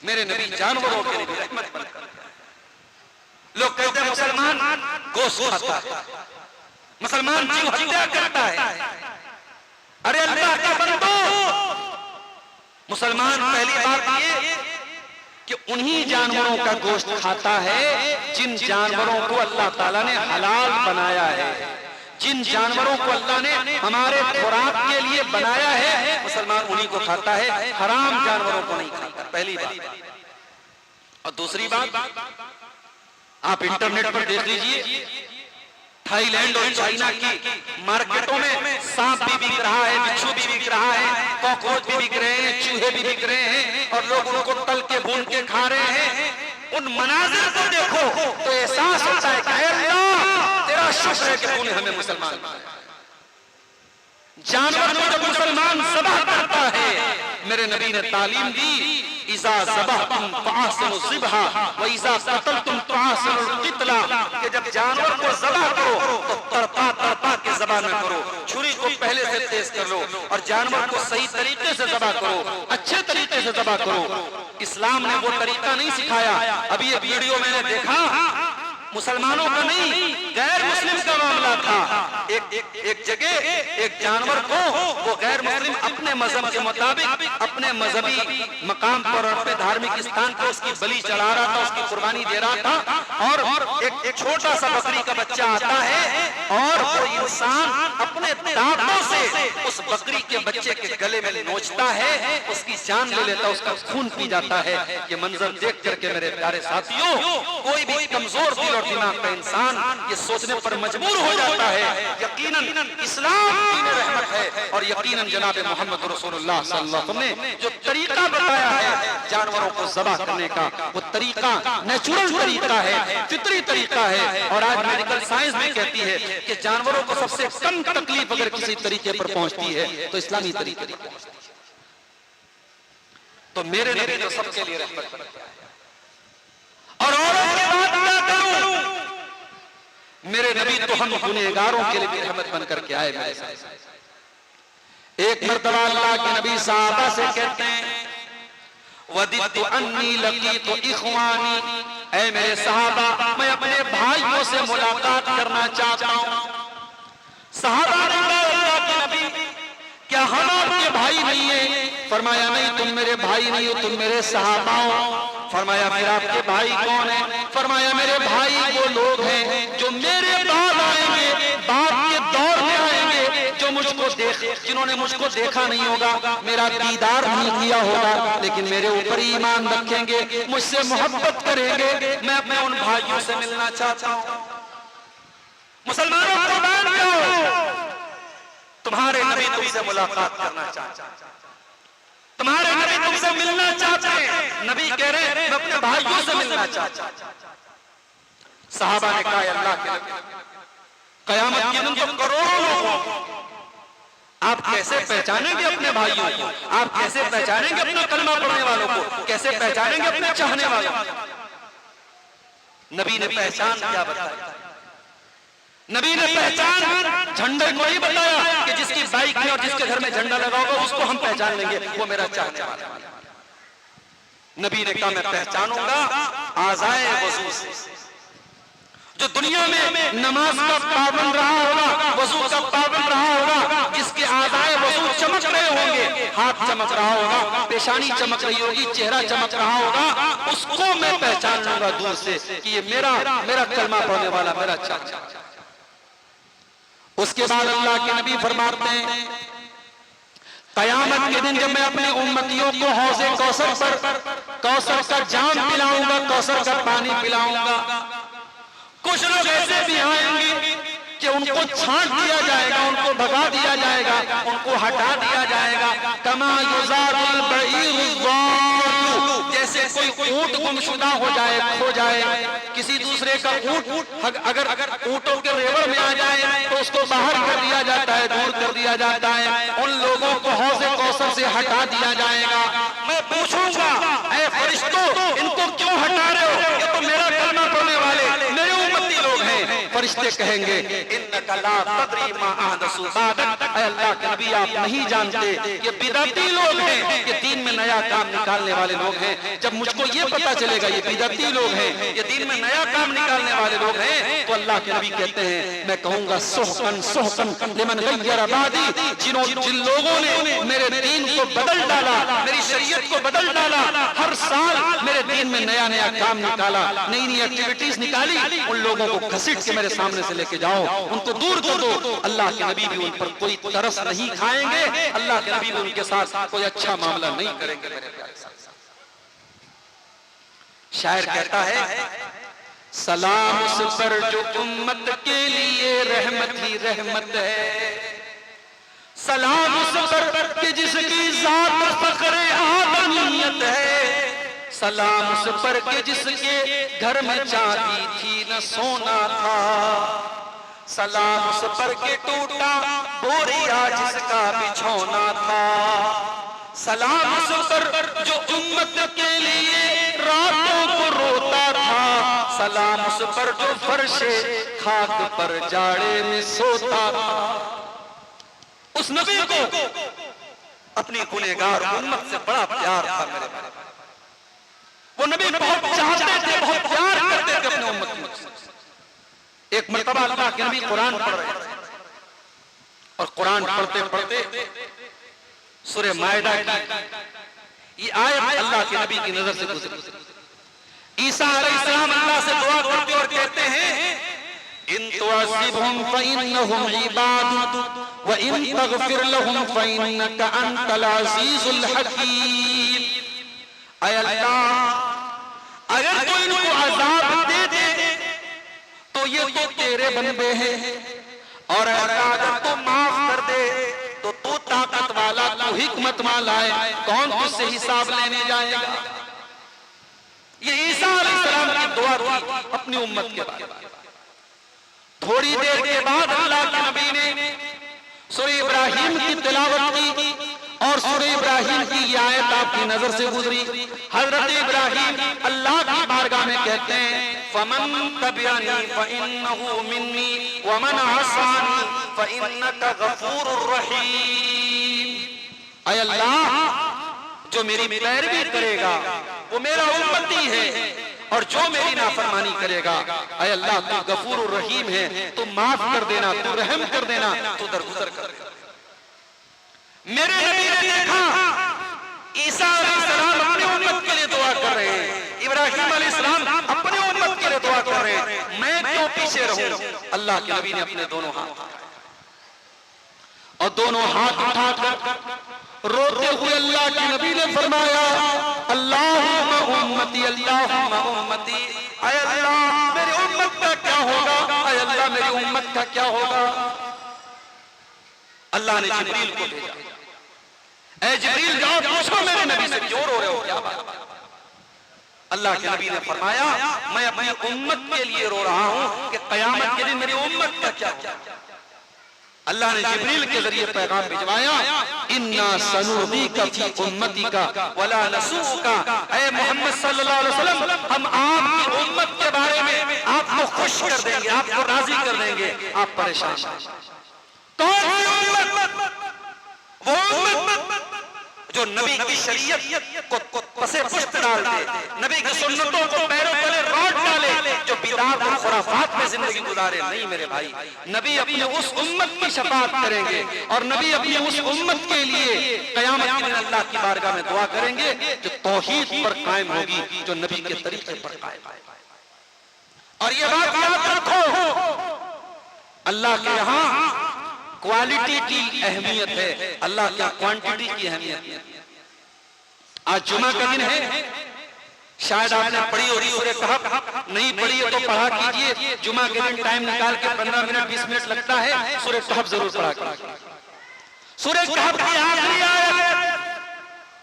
मेरे नबी जानवरों के लिए रहमत बनकर, लोग कहते हैं मुसलमान गोश्त खाता है, मुसलमान जीव हत्या करता है। अरे अल्लाह का बंदो, मुसलमान पहली बात ये कि उन्हीं जानवरों का गोश्त खाता है जिन जानवरों को अल्लाह ताला ने हलाल बनाया है, जिन जानवरों को अल्लाह ने हमारे खुराक के लिए बनाया है, मुसलमान उन्हीं को खाता है, हराम जानवरों को नहीं खाता। पहली बात। और दूसरी बात, आप इंटरनेट पर देख लीजिए, थाईलैंड और चाइना की मार्केटों में सांप भी बिक रहा है, बिच्छू भी बिक रहा है, कॉकरोच भी बिक रहे हैं, चूहे भी बिक रहे हैं, और लोग उनको तल के भून के खा रहे हैं। उन मनाजिर को देखो तो एहसास होता है कि अल्लाह तेरा शुक्र है कि तूने हमें मुसलमान बनाया। जानवर को जब मुसलमान ज़बह करता है, मेरे नबी ने तालीम दी, इज़ा ज़बहतुम फ़अहसिनु ज़िबहा व इज़ा क़तलतुम फ़अहसिनुल क़ितला, कि जब जानवर को ज़बह करो तो तड़पा तड़पा के ज़बह न करो, छुरी को पहले से तेज कर लो और जानवर को सही तरीके से ज़बह करो, अच्छे तरीके से ज़बह करो। इस्लाम ने वो तरीका नहीं सिखाया। अभी एक वीडियो मैंने देखा, मुसलमानों का नहीं, गैर मुस्लिम का मामला था। एक जगह एक जानवर को वो गैर मुस्लिम अपने मजहब के मुताबिक अपने मजहबी मकाम पर और अपने धार्मिक स्थान पर उसकी बलि चढ़ा रहा था, उसकी कुर्बानी दे रहा था, और एक छोटा सा बकरी का बच्चा आता है और वो इंसान अपने दांतों से उस बकरी के बच्चे के गले में नोचता है, उसकी जान ले लेता है, उसका खून पी जाता है। ये मंजर देख करके मेरे प्यारे साथियों, कोई भी कमजोर दिल और दिमाग का इंसान ये सोचने पर मजबूर हो जाता है, यकीनन इस्लाम दीन रहमत है और यकीनन जनाब मोहम्मद रसूलुल्लाह सल्लल्लाहु अलैहि वसल्लम ने जो तरीका बताया है जानवरों को ज़बह करने का, वो तरीका नेचुरल तरीका है, फितरी तरीका है। और आज मेडिकल साइंस भी कहती है कि जानवरों को सबसे कम तकलीफ अगर किसी तरीके पर पहुंचती है तो इस्लामी तरीके पर पहुंचती है। तो मेरे नबी तो सबके लिए रहमत बन गया है। और औरों की बात क्या करूं, मेरे नबी तो हम गुनहगारों के लिए भी रहमत बन करके आए। मेरे साथ एक मर्तबा अल्लाह के नबी सहाबा से कहते हैं, वदितु अन्नी लकीतु इख्वानी, ऐ मेरे सहाबा, मैं अपने भाइयों से मुलाकात करना चाहता हूं। सहाबा ने कहा, अल्लाह के नबी, क्या हम आपके भाई नहीं है? फरमाया, नहीं, तुम मेरे भाई नहीं हो, तुम मेरे सहाबा हो। फरमाया, फिर आपके भाई कौन है? फरमाया, मेरे भाई वो लोग हैं जो मेरे बाद आएंगे, बाद के दौर में आएंगे, जो मुझको जिन्होंने मुझको देखा नहीं होगा, मेरा दीदार नहीं किया होगा, लेकिन मेरे ऊपर ईमान रखेंगे, मुझसे मोहब्बत करेंगे, मैं अपने उन भाइयों से मिलना चाहता हूं। मुसलमानों कुर्बान जाओ, तुम्हारे नबी तुमसे मुलाकात करना चाहते हैं, तुम्हारे नबी तुमसे मिलना चाहते हैं। नबी कह रहे हैं मैं अपने भाइयों से मिलना चाहता हूं। सहाबा ने कहा अल्लाह के नबी, कयामत के दिन तो करोड़ों लोग, आप कैसे पहचानेंगे अपने भाइयों को, आप कैसे पहचानेंगे अपना कलमा पढ़ने वालों को, कैसे पहचानेंगे अपने चाहने वालों को? नबी ने पहचान क्या बताया? नबी ने पहचान झंडे को ही बताया कि जिसकी बाइक है और जिसके घर में झंडा लगा होगा उसको हम पहचान लेंगे, वो मेरा चाहने वाला है। नबी ने कहा मैं पहचानूंगा आज़ाए वज़ू से, जो दुनिया में नमाज का पाबंद रहा होगा, वज़ू का पाबंद रहा होगा, जिसके आज़ाए वज़ू चमक रहे होंगे, हाथ चमक रहा होगा, पेशानी चमक रही होगी, चेहरा चमक रहा होगा, उसको मैं पहचान लूंगा दूर से कि ये मेरा कलमा पढ़ने वाला मेरा चाचा। उसके बाद अल्लाह के नबी फरमाते हैं कयामत के दिन जब मैं अपने उम्मतियों को हौज़े कौसर का जाम पिलाऊंगा, कौसर का पानी पिलाऊंगा, कुछ लोग ऐसे भी आएंगे कि उनको छांट दिया जाएगा, उनको भगा दिया जाएगा, उनको हटा दिया जाएगा। कमा युज़ारुल बईर, जैसे कोई ऊंट गुमशुदा हो जाए, खो जाए, किसी दूसरे का ऊंट अगर ऊंटों के रेवड़ में आ जाए तो उसको बाहर कर दिया जाता है, दूर कर दिया जाता है। उन लोगों को हौज़े कौसर से हटा दिया जाएगा। मैं पूछूंगा ऐ फरिश्तों, इनको क्यों हटा रहे हो? ये तो मेरा कलमा पढ़ने वाले मेरे उम्मती लोग हैं। फरिश्ते कहेंगे इन्नका ला तदरी मा अहदसु बादक, ऐ अल्लाह के नबी आप नहीं जानते ये बिदअती लोग हैं, ये दीन में नया काम निकालने वाले लोग हैं। जब मुझको ये पता चलेगा ये बिदअती लोग हैं, ये दीन में नया काम निकालने वाले लोग हैं, तो अल्लाह के नबी कहते हैं मैं कहूंगा सुहकन सुहकन लिमन गय्यर बादी, जिन लोगों ने मेरे दीन को बदल डाला, मेरी शरीयत को बदल डाला, हर साल मेरे दीन में नया नया काम निकाला, नई नई एक्टिविटीज निकाली, उन लोगों को घसीट के मेरे सामने से लेके जाओ, उनको दूर कर दो। अल्लाह के नबी भी उन पर कोई तरस नहीं खाएंगे, अल्लाह के नबी भी उनके साथ कोई अच्छा मामला नहीं करेंगे। मेरे प्यारे साथ शायर कहता है सलाम उस पर जो उम्मत के लिए रहमत ही रहमत है, सलाम उस पर कि जिसकी ज़ात फ़ख्र आदमियत है, सलाम उस पर कि जिसके घर में चांदी थी न सोना था, सलाम उस पर के टूटा बोरिया जिसका बिछौना था, सलाम उस पर जो उम्मत के लिए रातों को रोता था, सलाम उस पर जो फर्शे खाक पर जाड़े में सोता था। उस नबी को अपनी गुनहगार उम्मत से बड़ा प्यार था। मेरे वो नबी बहुत चाहते थे, बहुत प्यार करते थे अपने उम्मत को। एक मर्तबा अल्लाह के नबी कुरान पढ़ रहे थे और कुरान पढ़ते पढ़ते सूरह मायदा की ये आयत अल्लाह के नबी की नजर से गुजरी। ईसा अलैहिस्सलाम अल्लाह से दुआ करते और कहते हैं इन तुअज़िबहुम फइन्नहुम इबाद व इन तगफिर लहुम फइन्नका अंतल अज़ीज़ुल हकीम। ऐ अल्लाह अगर तू इनको अज़ाब दे दे तो ये तो तेरे बंदे हैं, और अगर तू माफ कर दे तो तू ताकत वाला, तू हिकमत वाला है, कौन तुझसे हिसाब लेने जाएगा। ये ईसा अलैहिस्सलाम की दुआ थी अपनी उम्मत के बारे में। थोड़ी देर के बाद अल्लाह के नबी ने सूरह इब्राहिम की तिलावत की और सूरह इब्राहिम की ये आयत आपकी नजर से गुजरी। हजरत इब्राहिम अल्लाह की बारगाह में कहते हैं फमन तबिअनी फइन्नहु मिन्नी वमन असानी फइन्नका गफूरुर रहीम। ऐ अल्लाह जो मेरी पैरवी करेगा वो मेरा उम्मती है, और जो मेरी नाफरमानी करेगा ऐ अल्लाह तू गफूरुर रहीम है, तू माफ कर देना, तू रहम कर देना, तू दरगुजर कर देना। मेरे नबी ने देखा ईसा अलैहिस्सलाम अपने उम्मत के लिए दुआ कर रहे हैं, इब्राहिम अलैहिस्सलाम अपने उम्मत के लिए दुआ कर रहे हैं, मैं क्यों पीछे रहूं। अल्लाह के नबी ने अपने दोनों हाथ और दोनों हाथ उठाकर रोते हुए अल्लाह के नबी ने फरमाया, अल्लाहुम्मा उम्मती, अल्लाहुम्मा उम्मती, ऐ अल्लाह मेरी उम्मत का क्या होगा, ऐ अल्लाह मेरी उम्मत का क्या होगा। अल्लाह ने जिब्रील को भेजा, ऐ जिब्रील जाओ पूछो मेरे नबी से, क्यों रो रहे हो, क्या बात। अल्लाह के नबी ने फरमाया, मैं अपनी उम्मत के लिए रो रहा हूं कि कयामत के दिन मेरी उम्मत का क्या होगा। अल्लाह ने जिब्रील के जरिए पैगाम भिजवाया, इन्ना सनुदीका फी उम्मतिका वला नसूका, ऐ मोहम्मद सल्लल्लाहु अलैहि वसल्लम, हम आपकी उम्मत के बारे में आपको खुश कर देंगे, आपको राजी कर देंगे, आप परेशान। कौन सी उम्मत? वो उम्मत जो नबी की शरीयत को पसे पुष्ट डाल दे, नबी की सुन्नतों को पैरों तले रौट डाले, जो बिदात और खुराफात में जिंदगी गुजारे। नहीं मेरे भाई, नबी अपनी उस उम्मत की शफाअत करेंगे और नबी अपनी उस उम्मत के लिए क़यामत के दिन अल्लाह की बारगाह में दुआ करेंगे जो तौहीद पर कायम होगी, जो नबी के तरीके पर कायम होगी। और ये बात याद रखो, अल्लाह के यहाँ क्वालिटी की अहमियत है, अल्लाह क्या क्वांटिटी की अहमियत है। आज जुमा का दिन है, शायद आपने पढ़ी होगी सूरह कहफ, नहीं पढ़ी है तो पढ़ा कीजिए। जुमा के दिन टाइम निकाल के 15 मिनट 20 मिनट लगता है, सूरह कहफ जरूर पढ़ा कीजिए। सूरह कहफ की आखिरी आयत,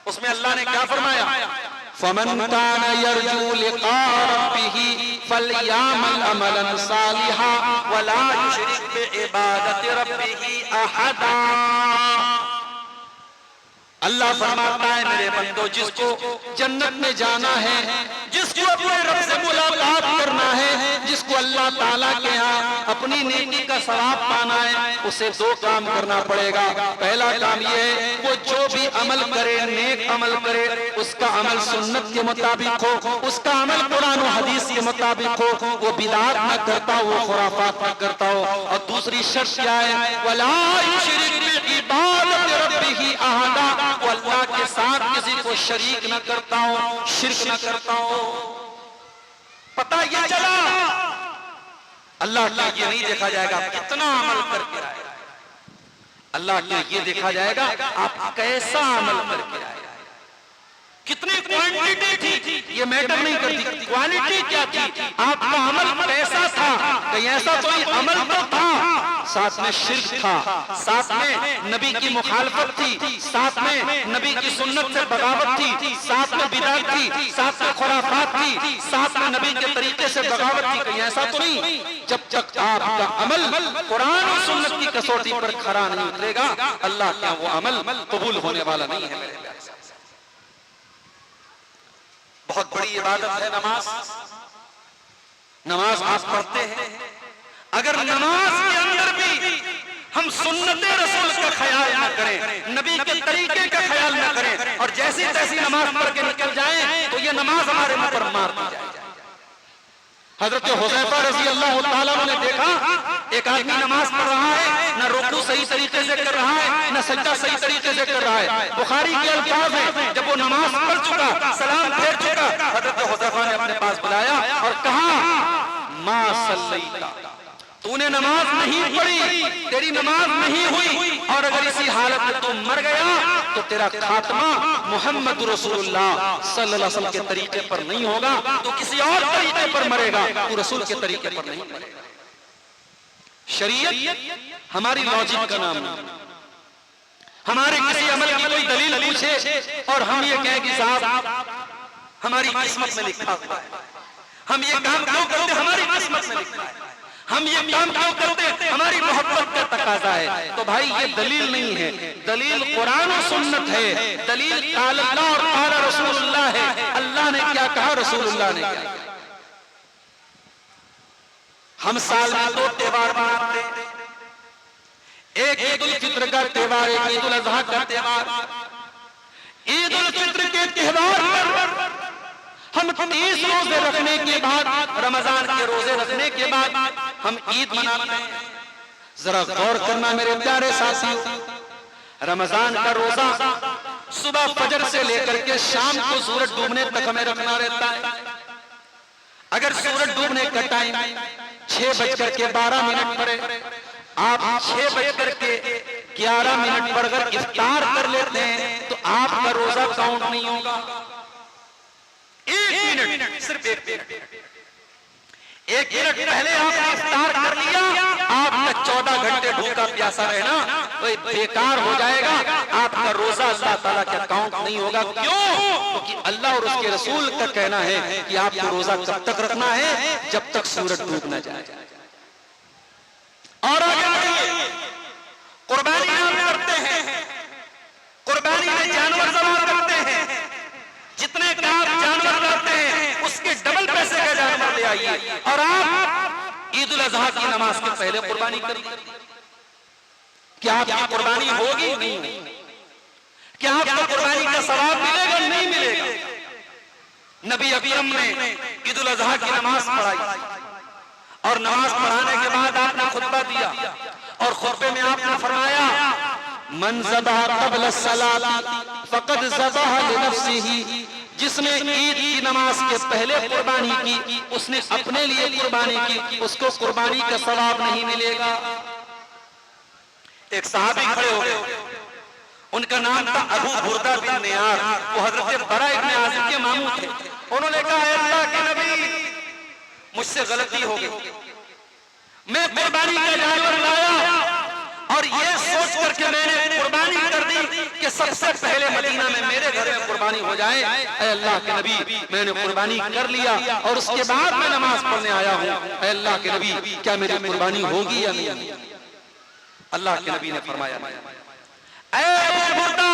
उसमें अल्लाह ने क्या फरमाया, फमन कान यरजू लिका रब्बिही फलयामल अमलन सालिहा वला युशरिक बिइबादति रब्बिही अहदा। अल्लाह फरमाता है, मेरे बंदो, जिसको जन्नत में जाना है, जिसको अपने रब से मुलाकात करना है, जिसको अल्लाह ताला के यहाँ अपनी नेकी का सवाब पाना है, उसे दो काम करना पड़ेगा। पहला काम यह है, वो जो भी अमल करे, नेक अमल करे, उसका अमल सुन्नत के मुताबिक हो, उसका अमल कुरान और हदीस के मुताबिक हो, वो बिदात न करता हो, वो खुराफात न करता हो। और दूसरी शर्त क्या है, वला युशरिक बिइबादति रब्बिही अहदा, वो अल्लाह के साथ किसी को शरीक न करता हो, शिर्क न करता हो। पता ये चला, अल्लाह के ये नहीं देखा जाएगा कितना अमल करके आए, अल्लाह के ये देखा जाएगा आप कैसा अमल करके आए, कितनी क्वांटिटी थी ये मैटर नहीं करती, क्वालिटी क्या थी, आपका अमल कैसा था। कहीं ऐसा कोई अमल तो था, साथ में शिर्क था, साथ में नबी की मुखालफत थी, साथ में नबी की सुन्नत से बगावत थी, साथ में बिदअत थी, साथ में खुराफात थी, साथ में नबी के तरीके से बगावत थी। कहीं ऐसा तो नहीं, जब तक आपका अमल कुरान और सुन्नत की कसौटी पर खरा नहीं उतरेगा, अल्लाह का वो अमल कबूल होने वाला नहीं है। मेरे प्यारे साहब, बहुत बड़ी इबादत है नमाज। नमाज आप पढ़ते हैं, अगर नमाज के अंदर भी हम सुन्नते रसूल का ख्याल न करें, नबी के तरीके का ख्याल न करें और जैसी तैसी नमाज पढ़ के निकल जाएं, तो ये नमाज हमारे मुंह पर मार दी जाए। हजरत हुज़ैफा रज़ी अल्लाह ताला ने देखा, एक आदमी नमाज पढ़ रहा है, न रुकू सही तरीके से कर रहा है, न सजदा सही तरीके से कर रहा है। बुखारी के अल्फाज हैं, जब वो नमाज पढ़ चुका, सलाम फेर चुका, हजरत हुज़ैफा ने अपने पास बुलाया और कहा, मा सल्लैता, तूने नमाज नहीं पढ़ी, तेरी नमाज नहीं हुई, और अगर इसी हालत में तू मर गया तो तेरा खात्मा मोहम्मद रसूलुल्लाह सल्लल्लाहु अलैहि वसल्लम के तरीके पर नहीं होगा, तो किसी और तरीके पर मरेगा, तू रसूल के तरीके पर नहीं मरेगा। शरीयत हमारी लॉजिक का नाम नहीं, हमारे किसी अमल की कोई दलील पूछे और हम ये कहें कि साहब हमारी किस्मत में लिखा हुआ है, हम ये काम क्यों करते, हमारी किस्मत में लिखा है, हम ये काम क्यों करते, हमारी मोहब्बत का तकाजा है। तो भाई ये दलील नहीं है, दलील कुरान और सुन्नत है, दलील क़ाल अल्लाह और क़ाल रसूलुल्लाह है। अल्लाह ने क्या कहा, रसूलुल्लाह ने क्या कहा। हम साल में 2 त्योहार मनाते हैं, एक ईद उल फित्र का त्योहार, एक ईद उल अज़हा का त्योहार। ईद उल फित्र के त्योहार पर हम 30 रोजे रखने के बाद, रमजान के रोजे रखने के बाद हम ईद मनाते हैं। जरा गौर करना मेरे प्यारे साथियों, रमजान का रोजा सुबह फजर से लेकर के शाम को सूरज डूबने तक हमें रखना रहता है। अगर सूरज डूबने का टाइम 6:12 पड़े, आप 6:13 11 मिनट पर अगर इफ्तार कर लेते हैं तो आपका रोजा काउंट नहीं होगा। 1 मिनट, सिर्फ 1 मिनट, 1 मिनट पहले आपने इफ्तार कर लिया, आपका 14 घंटे भूखा प्यासा रहना तो बेकार हो जाएगा, आपका रोजा अल्लाह ताला का काउंट नहीं होगा। क्यों? क्योंकि अल्लाह और उसके रसूल का कहना है कि आपको रोजा कब तक रखना है, जब तक सूरज डूब न जाए। और कुर्बानी आप करते हैं, कुर्बानी में जानवर ज़बाह करते हैं, जितने का आप जानवर करते हैं उसके डबल पैसे का जानवर ले आइए और आप ईद उल अजहा की नमाज के पहले कुर्बानी करिए। क्या आपकी कुर्बानी होगी? नहीं। क्या आपको कुर्बानी का सवाब मिलेगा? नहीं मिलेगा। नबी अकरम ने ईद उल अजहा की नमाज पढ़ाई और नमाज पढ़ाने के बाद आपने खुतबा दिया और खुतबे में आपने फरमाया मन ज़बह क़ब्ल सलात फ़क़द ज़बह लिनफ़्सिही, जिसने ईद की नमाज के पहले कुर्बानी की उसने अपने लिए कुर्बानी की, उसको कुर्बानी का सवाब नहीं मिलेगा। एक सहाबी खड़े हो गए, उनका नाम था अबू बुर्दा बिन नियार, वो हजरत बरा इब्न आज़िब के मामू थे। उन्होंने कहा अल्लाह के नबी मुझसे गलती हो गई, मैं कुर्बानी का जानवर लाया और ये सोच करके मैंने कुर्बानी कर दी कि सबसे पहले मदीना में मेरे घर में कुर्बानी हो जाए। ऐ अल्लाह के नबी मैंने कुर्बानी कर लिया और उसके बाद मैं नमाज पढ़ने आया हूँ। ऐ अल्लाह के नबी क्या मेरी कुर्बानी होगी या नहीं? अल्लाह के नबी ने फरमाया ऐ अबू बुर्दा,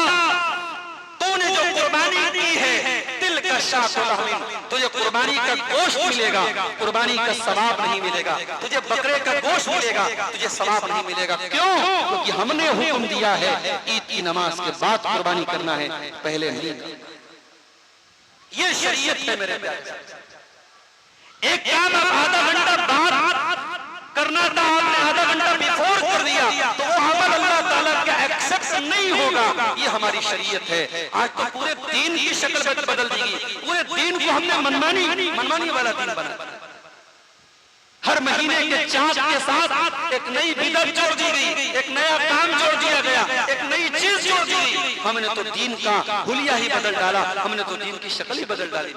तूने जो कुर्बानी की है दिल का शातुल रहमीन, तुझे कुर्बानी का गोश्त मिलेगा, कुर्बानी का सवाब नहीं मिलेगा। तुझे बकरे का गोश्त मिलेगा, तुझे सवाब नहीं मिलेगा। क्यों? क्योंकि हमने हुक्म दिया है ईद की नमाज के बाद कुर्बानी करना है, पहले नहीं। ये शरीयत है मेरे प्यारे। एक काम आप आधा घंटा बाद करना था, आपने आधा घंटा बिफोर कर दिया तो वो अमल अल्लाह ताला का एक्सेप्ट नहीं होगा। ये हमारी शरीयत है। आज तो पूरे दीन की शक्ल बदल दी गई, पूरे दीन को हमने मनमानी वाला दीन बना। हर महीने के चाँद के साथ एक नई बिदअत जोड़ दी गई, एक नया काम जोड़ दिया गया, एक नई चीज जोड़ दी गई। हमने तो दीन का हुलिया ही बदल डाला, हमने तो दीन की शक्ल ही बदल डाली।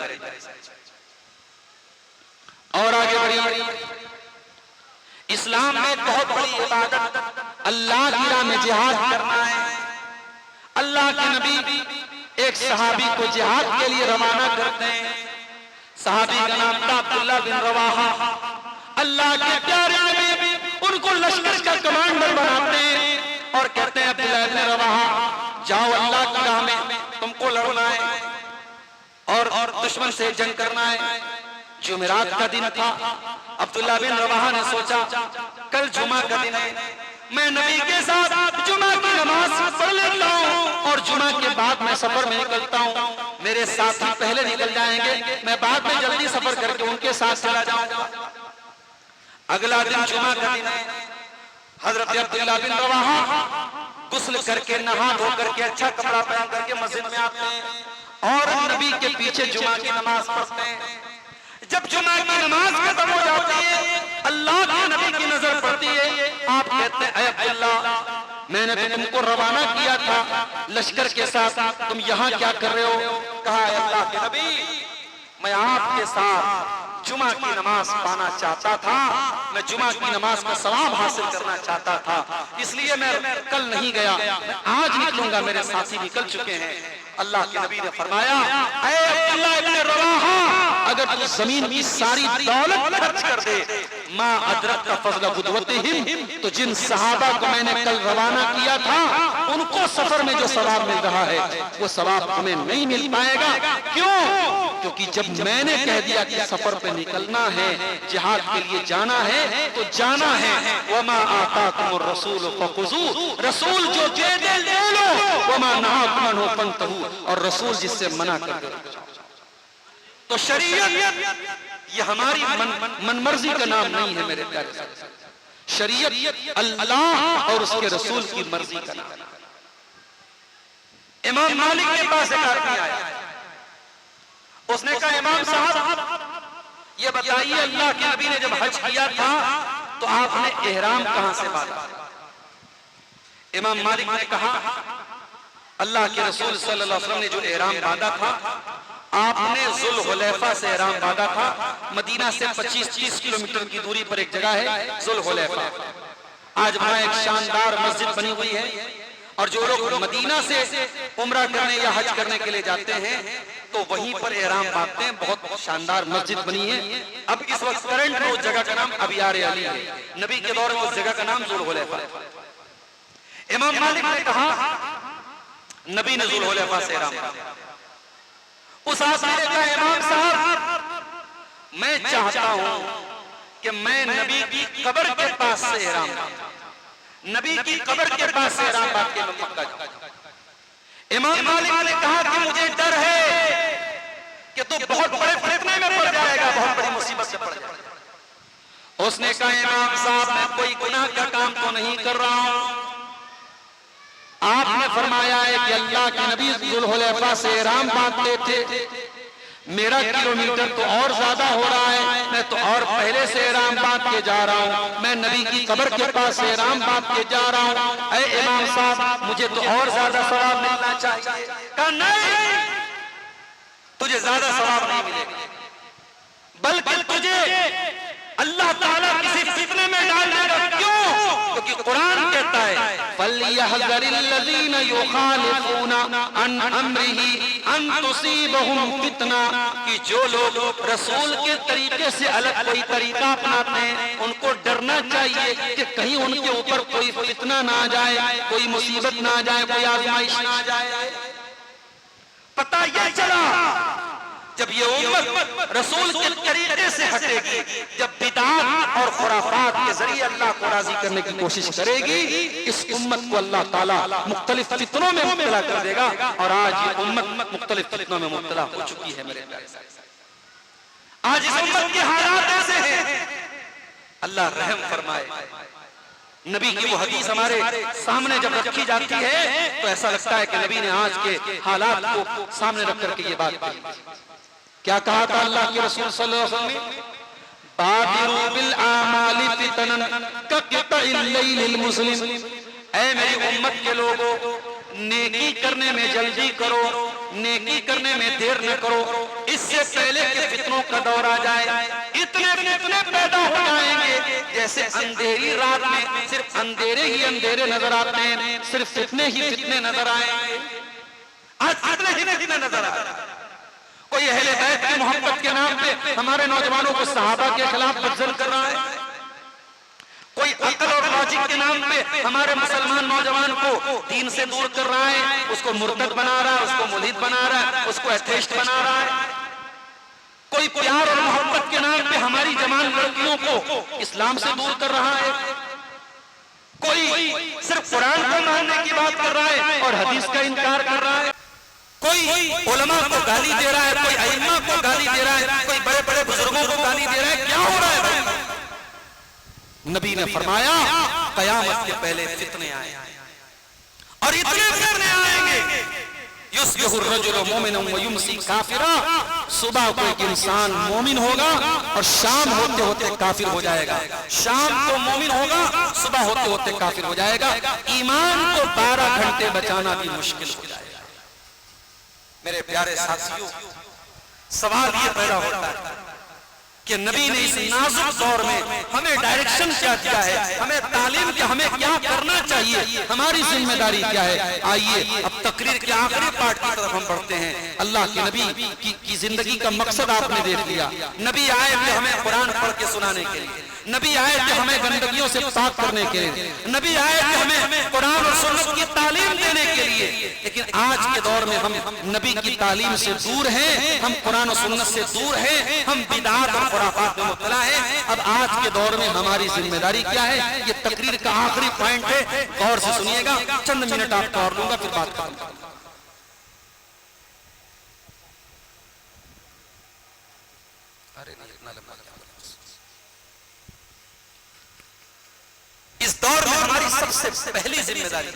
और आगे बढ़िए, इस्लाम में बहुत बड़ी इबादत अल्लाह की राह में जिहाद करना है। अल्लाह के नबी एक सहाबी को जिहाद के लिए रवाना करते हैं। सहाबी का नाम था अब्दुल्लाह बिन रवाहा। अल्लाह के प्यारे नबी उनको लश्कर का कमांडर बनाते हैं और कहते हैं अब्दुल्लाह बिन रवाहा जाओ, अल्लाह की राह में तुमको लड़ना है और दुश्मन से जंग करना है। जुमेरात का दिन था। अब्दुल्लाह बिन रवाहा ने सोचा कल जुमा का दिन है, मैं नबी के साथ जुमा की नमाज पढ़ लेता हूँ और जुमा के बाद मैं सफर में निकलता हूँ। मेरे साथी पहले निकल जाएंगे, मैं बाद में जल्दी सफर करके उनके साथ चला जाऊंगा। अगला दिन जुमा का दिन है। हजरत अब्दुल्लाह बिन रवाहा गुस्ल करके नहा धो करके अच्छा कपड़ा पहन करके मस्जिद में आते हैं और नबी के पीछे जुमा की नमाज पढ़ते हैं। जब जुमा की नमाज खत्म हो जाती है, अल्लाह के नबी की नजर पड़ती है। आप कहते हैं ऐ अब्दुल्लाह, मैंने तो तुमको रवाना किया था लश्कर के साथ, तुम यहाँ क्या कर रहे हो? कहा अल्लाह के नबी मैं आपके साथ जुमा की नमाज पाना चाहता था, मैं जुमा की नमाज का सवाब हासिल करना चाहता था, इसलिए मैं कल नहीं गया, मैं आज निकलूंगा, मेरे साथी निकल चुके हैं। अल्लाह के नबी ने फरमाया ऐ अब्दुल्लाह इब्न रवाहा, अगर तू जमीन की सारी दौलत खर्च कर दे मां अदरक का फज़ल गुदवतिहिम, तो जिन सहाबा को मैंने कल रवाना किया था उनको सफर में जो सवाब मिल रहा है वो सवाब तुम्हें नहीं मिल पाएगा। क्यों? क्योंकि जब मैंने कह दिया कि सफर पे निकलना है, जिहाद के लिए जाना है तो जाना है। वमा आताकुमुर रसूल फखुजू, रसूल जो दे दे ले लो, वमा नहाकुम अन्हु फंतहू, और रसूल जिससे मना कर दे। तो शरीयत ये हमारी मनमर्जी का नाम नहीं है मेरे प्यारे साथियों, शरीयत अल्लाह और उसके रसूल की मर्जी का नाम। इमाम मालिक के पास एक आदमी आया, उसने कहा इमाम साहब ये बताइए अल्लाह के नबी ने जब हज किया था तो आपने एहराम कहां से बांधा? इमाम मालिक ने कहा अल्लाह के रसूल सल्लल्लाहु अलैहि वसल्लम ने जो एहराम बांधा था, आपने जुल हुलैफा से एहराम बांधा था। मदीना से 25-30 किलोमीटर की दूरी पर एक जगह है जुल हुलैफा। आज वहां एक शानदार मस्जिद बनी हुई है, और जो लोग मदीना से उम्रा करने या हज करने के लिए जाते हैं तो वहीं पर एहराम बांधते हैं। बहुत शानदार मस्जिद बनी है। अब इस वक्त करंट में उस जगह का नाम अबियार अली है। नबी के दौर में उस जगह का नाम जुल हुलैफा। इमाम मालिक ने कहा नबी ने जुल हुलैफा से एहराम बांधा। उस आदमी ने कहा इमाम साहब मैं चाहता हूं कि मैं नबी की कब्र के पास से एहराम बांधूं, नबी की कब्र के पास से एहराम बांध के मैं मक्का जाऊं। इमाम मालिक ने कहा कि मुझे डर है कि तू बहुत बड़े फितने में पड़ जाएगा, बहुत बड़ी मुसीबत में पड़ जाएगा। उसने कहा इमाम साहब मैं कोई गुनाह का काम तो नहीं कर रहा हूं। आपने फरमाया है कि अल्लाह के नबी जुल हुलैफा से एहराम बांधते थे, मेरा किलोमीटर तो और ज्यादा हो रहा है, मैं तो और पहले से एहराम बांध के जा रहा हूं, मैं नबी की कब्र के पास से एहराम बांध के जा रहा हूं। ऐ इमाम साहब मुझे तो और ज्यादा सवाब मिलना चाहिए। कहा नहीं, तुझे ज्यादा सवाब नहीं मिलेगा, बल्कि तुझे अल्लाह ताला किसी फितने में डाल देगा। क्यों? क्योंकि कुरान कहता है फल्यहज़रिल्लज़ीना युखालिफूना अन अम्रिही अन तुसीबहुम फितना, कि जो लोग रसूल के तरीके से अलग कोई तरीका अपनाते हैं उनको डरना चाहिए कि कहीं उनके ऊपर कोई फितना ना आ जाए, कोई मुसीबत ना आ जाए, कोई आजमाइश ना आ जाए। पता यह चला जब ये उम्मत रसूल के तरीके से हटेगी, जब बिदअत और खुराफात के जरिए अल्लाह को राजी करने की कोशिश करेगी, इस उम्मत को अल्लाह ताला मुख्तलिफ फितनों में मुब्तला कर देगा। और आज ये उम्मत मुख्तलिफ फितनों में मुब्तला हो चुकी है। मेरे प्यारे साथ आज इस उम्मत के हालात ऐसे हैं, अल्लाह रहम फरमाए। नबी की वो हदीस हमारे सामने जब रखी जाती है तो ऐसा लगता है कि नबी ने आज के हालात को सामने रख करके ये बात कही। क्या कहा था अल्लाह के रसूल सल्लल्लाहु अलैहि वसल्लम? बादिरू बिल आमाली फितनन कक़ितइल लैलिल मुस्लिम। ऐ मेरी उम्मत के लोगों, नेकी करने में जल्दी करो, नेकी करने में देर न करो, इससे पहले कि फितनों का दौर आ जाए। इतने फितने पैदा हो जाएंगे जैसे अंधेरी रात में सिर्फ अंधेरे ही अंधेरे नजर आते हैं, सिर्फ फितने ही फितने नजर आएंगे। आज फितने ही फितने नजर आ रहे हैं। कोई अहले बैत की मोहब्बत के नाम पे हमारे नौजवानों को सहाबा के खिलाफ बदजल कर रहा है। कोई अक्ल और लॉजिक के नाम पे हमारे मुसलमान नौजवान को दीन से दूर कर रहा है, उसको मुर्तद बना रहा है, उसको मुल्हिद बना रहा है, उसको एथेइस्ट बना रहा है। कोई प्यार और मोहब्बत के नाम पे हमारी जवान लड़कियों को इस्लाम से दूर कर रहा है। कोई सिर्फ कुरान को मानने की बात कर रहा है और हदीस का इनकार कर रहा है। कोई उलमा को गाली दे रहा है, कोई अइम्मा को गाली दे रहा है, कोई बड़े बड़े बुजुर्गों को गाली दे रहा है। क्या हो रहा है भाई? नबी ने फरमाया कयामत के पहले फितने आए और इतने फितने आएंगे, युस्बिहु अर्रजुलु मुमिनन व युमसी काफिरा। सुबह को एक इंसान मोमिन होगा और शाम होते होते काफिर हो जाएगा। शाम को मोमिन होगा, सुबह होते होते काफिर हो जाएगा। ईमान को 12 घंटे बचाना भी मुश्किल हो जाएगा। मेरे प्यारे साथियों, सवाल ये पैदा होता है कि नबी ने इस नाजुक दौर में हमें डायरेक्शन क्या दिया है, हमें तालीम क्या, हमें क्या करना चाहिए, हमारी जिम्मेदारी क्या है। आइए अब तकरीर के आखिरी पार्ट की तरफ हम बढ़ते हैं। अल्लाह के नबी की जिंदगी का मकसद आपने देख लिया। नबी आए थे हमें कुरान पढ़ के सुनाने के लिए, नबी आए थे हमें गंदगियों से पाक करने के लिए, नबी आए थे हमें कुरान और सुन्नत की तालीम देने के लिए। लेकिन आज के दौर में हम नबी की तालीम से दूर हैं, हम कुरान और सुन्नत से दूर हैं, हम बिदअत और खुराफात में मुब्तला हैं। अब आज के दौर में हमारी जिम्मेदारी क्या है? ये तकरीर का आखिरी पॉइंट है, गौर से सुनिएगा। चंद मिनट आपको और लूंगा, फिर बात करूंगा। इस दौर में हमारी सबसे पहली जिम्मेदारी,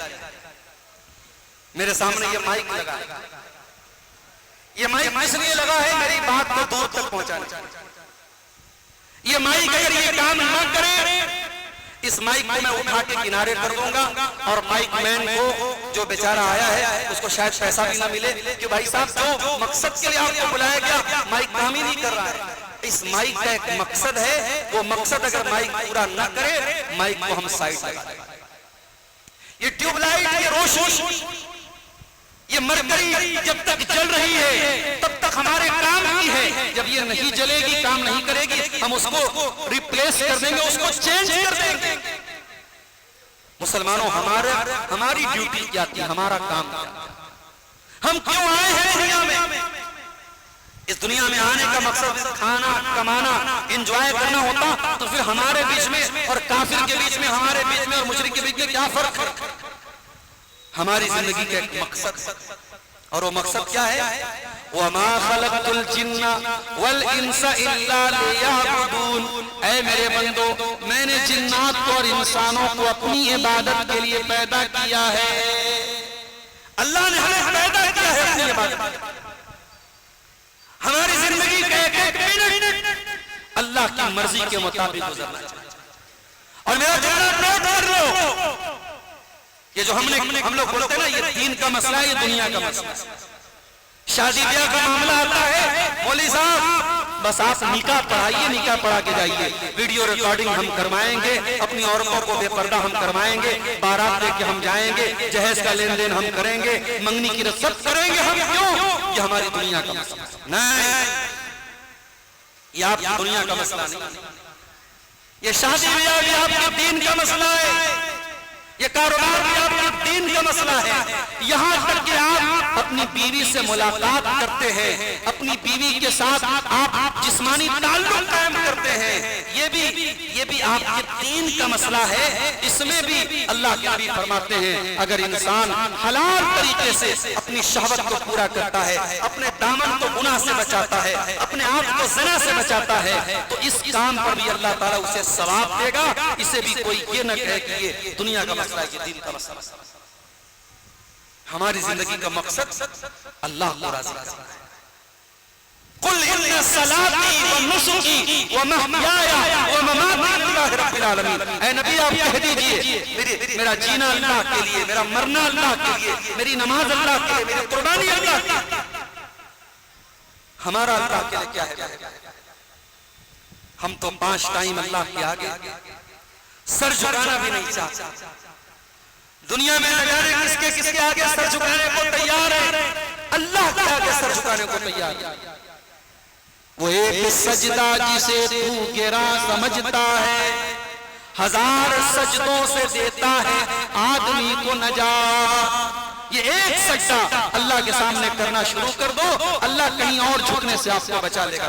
मेरे सामने ये माइक लगा है, ये माइक इसलिए लगा है मेरी बात को दूर तक पहुंचाने। ये माइक अगर ये काम न करे, इस माइक को मैं उठा के किनारे कर दूंगा और माइक मैन को, जो बेचारा आया है, उसको शायद पैसा भी ना मिले कि भाई साहब जो मकसद के लिए आपको बुलाया गया माइक काम ही नहीं कर रहा है। इस माइक का एक मकसद है, वो मकसद अगर माइक पूरा न करे, माइक को हम साइड लगा दें। ये ट्यूबलाइट, ये रोशनी, ये मरकरी जब तक जल रही है तब तक हमारे काम की है। जब ये नहीं जलेगी, काम नहीं करेगी, हम उसको रिप्लेस कर देंगे, उसको चेंज कर देंगे। मुसलमानों, हमारी ड्यूटी क्या थी, हमारा काम क्या था, हम क्यों आए हैं दुनिया में? इस दुनिया में आने का मकसद खाना, कमाना, एंजॉय करना होता तो फिर हमारे बीच में और काफिर के बीच में, हमारे बीच में और मुशरिक के बीच में क्या फर्क है? हमारी जिंदगी का एक मकसद, और वो मकसद क्या है? वमा खलक़तुल जिन्ना वल इंसा इल्ला लियअबुदून। ऐ मेरे बंदो, मैंने जिन्नात को और इंसानों को अपनी इबादत के लिए पैदा किया है। अल्लाह ने हमें पैदा किया है अपनी इबादत। हमारी जिंदगी का एक मिनट अल्लाह की मर्जी के मुताबिक गुजरना चाहिए। और मेरा जुमला नोट कर लो, ये जो हम लोग बोलते हैं ना, ये दीन का मसला है, ये दुनिया का मसला है। शादी ब्याह का मामला आता है, मौलवी साहब बस आप निकाह पढ़ाइए, निकाह पढ़ा के जाइए, वीडियो रिकॉर्डिंग हम करवाएंगे, अपनी औरतों को बेपर्दा हम करवाएंगे, बारात लेके हम जाएंगे, जहेज का लेन देन हम करेंगे, मंगनी की रस्म करेंगे। हम क्यों? ये हमारी दुनिया का मसला नहीं, ये आपकी दुनिया का मसला नहीं। ये शादी ब्याह भी आपके दीन का मसला है, ये कारोबार भी आपके दीन का मसला है। यहाँ तक कि आप अपनी बीवी से मुलाकात करते हैं, अपनी बीवी के साथ आप जिस्मानी ताल्लुक कायम करते हैं, ये भी आपके दीन का मसला है। इसमें भी अल्लाह के नबी फरमाते हैं, अगर इंसान हलाल तरीके से अपनी शहवत को पूरा करता है, अपने दामन को गुनाह से बचाता है, अपने आप को ज़िना से बचाता है, तो इस काम पर भी अल्लाह ताला उसे सवाब देगा। इसे भी कोई ये न कहे कि ये दुनिया का मसला है, ये दीन का मसला है। हमारी जिंदगी का मकसद अल्लाह को राज़ी करना है। कुल इन्ना सलाती व नुसुकी व महयाया व ममाती लिल्लाहि रब्बिल आलमीन। ऐ नबी, आप कह दीजिए, मेरा जीना अल्लाह के लिए, मेरा मरना अल्लाह के लिए, मेरी नमाज अल्लाह के लिए, मेरी कुर्बानी अल्लाह के लिए। हमारा अल्लाह के लिए क्या है? हम तो 5 टाइम अल्लाह के आगे सर झुकाना भी नहीं चाहते। दुनिया में किसके किसके आगे सर झुकाने को तैयार है? अल्लाह के आगे सर झुकाने को तैयार है। वो एक सजदा जिसे तू गिरा समझता है, 1000 सजदों से देता है आदमी को नजात। ये एक सजदा अल्लाह के सामने करना शुरू कर दो, अल्लाह कहीं और झुकने से आपको बचा लेगा।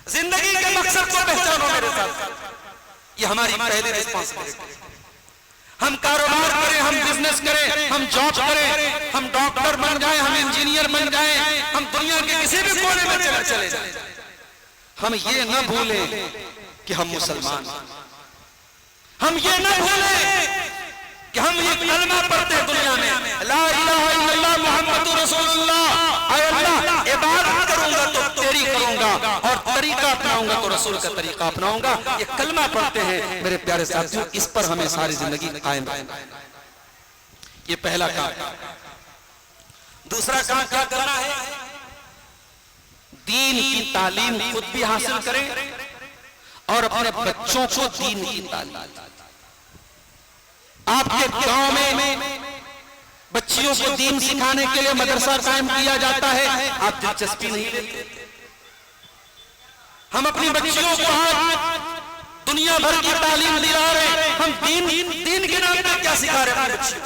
जिंदगी के मकसद को पहचानो मेरे साथ, ये हमारी पहली रिस्पांसिबिलिटी। हम कारोबार करें, हम बिजनेस करें, हम जॉब करें, हम डॉक्टर बन जाएं, हम इंजीनियर बन जाएं, हम दुनिया के किसी भी कोने में चले जाएं, हम ये न भूलें कि हम मुसलमान हैं। हम ये न भूलें कि हम ये कलमा पढ़ते हैं दुनिया में, ला इलाहा इल्लल्लाह मुहम्मदुर रसूलुल्लाह। ऐ अल्लाह, इबादत करूंगा तो तेरी करूंगा, और तरीका अपनाऊंगा तो रसूल का तरीका अपनाऊंगा। ये कलमा पढ़ते हैं मेरे प्यारे साथियों, इस पर हमें सारी जिंदगी कायम रहना है। ये पहला काम। दूसरा काम क्या करना है? दीन की तालीम खुद भी हासिल करें और अपने बच्चों को दीन की तालीम। आपके गांव में बच्चियों को दीन सिखाने के लिए मदरसा कायम किया जाता है, आप दिलचस्पी नहीं लेते। हम अपनी बच्चियों को आज दुनिया भर की तालीम दिला रहे हैं, हम दीन के नाम पर क्या सिखा रहे हैं बच्चियों?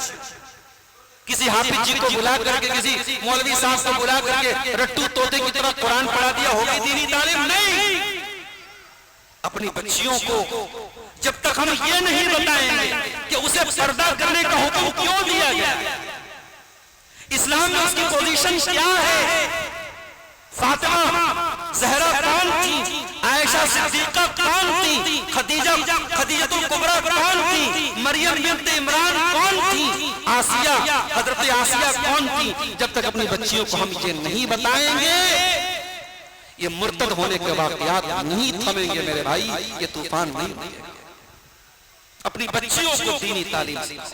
किसी हाफिज जी को बुला करके, किसी मौलवी साहब को बुला करके रट्टू तोते की तरह कुरान पढ़ा दिया, होगी दीनी तालीम? नहीं। अपनी बच्चियों को जब तक हम ये नहीं बताएंगे कि उसे पर्दा करने का हुक्म क्यों दिया गया, इस्लाम में उसकी पोजीशन क्या है, फातिमा ज़हरा कौन थी, आयशा सिद्दीक़ा कौन थी, खदीजतुल कुबरा कौन थी, मरियम बिन्त इमरान कौन थी, आसिया, हजरत आसिया कौन थी, जब तक अपनी बच्चियों को हम ये नहीं बताएंगे, ये मुर्तद होने के वाक़यात नहीं थमेंगे मेरे भाई, ये तूफान नहीं रुकेगा। अपनी बच्चियों को दीनी तालीम सिखाओ,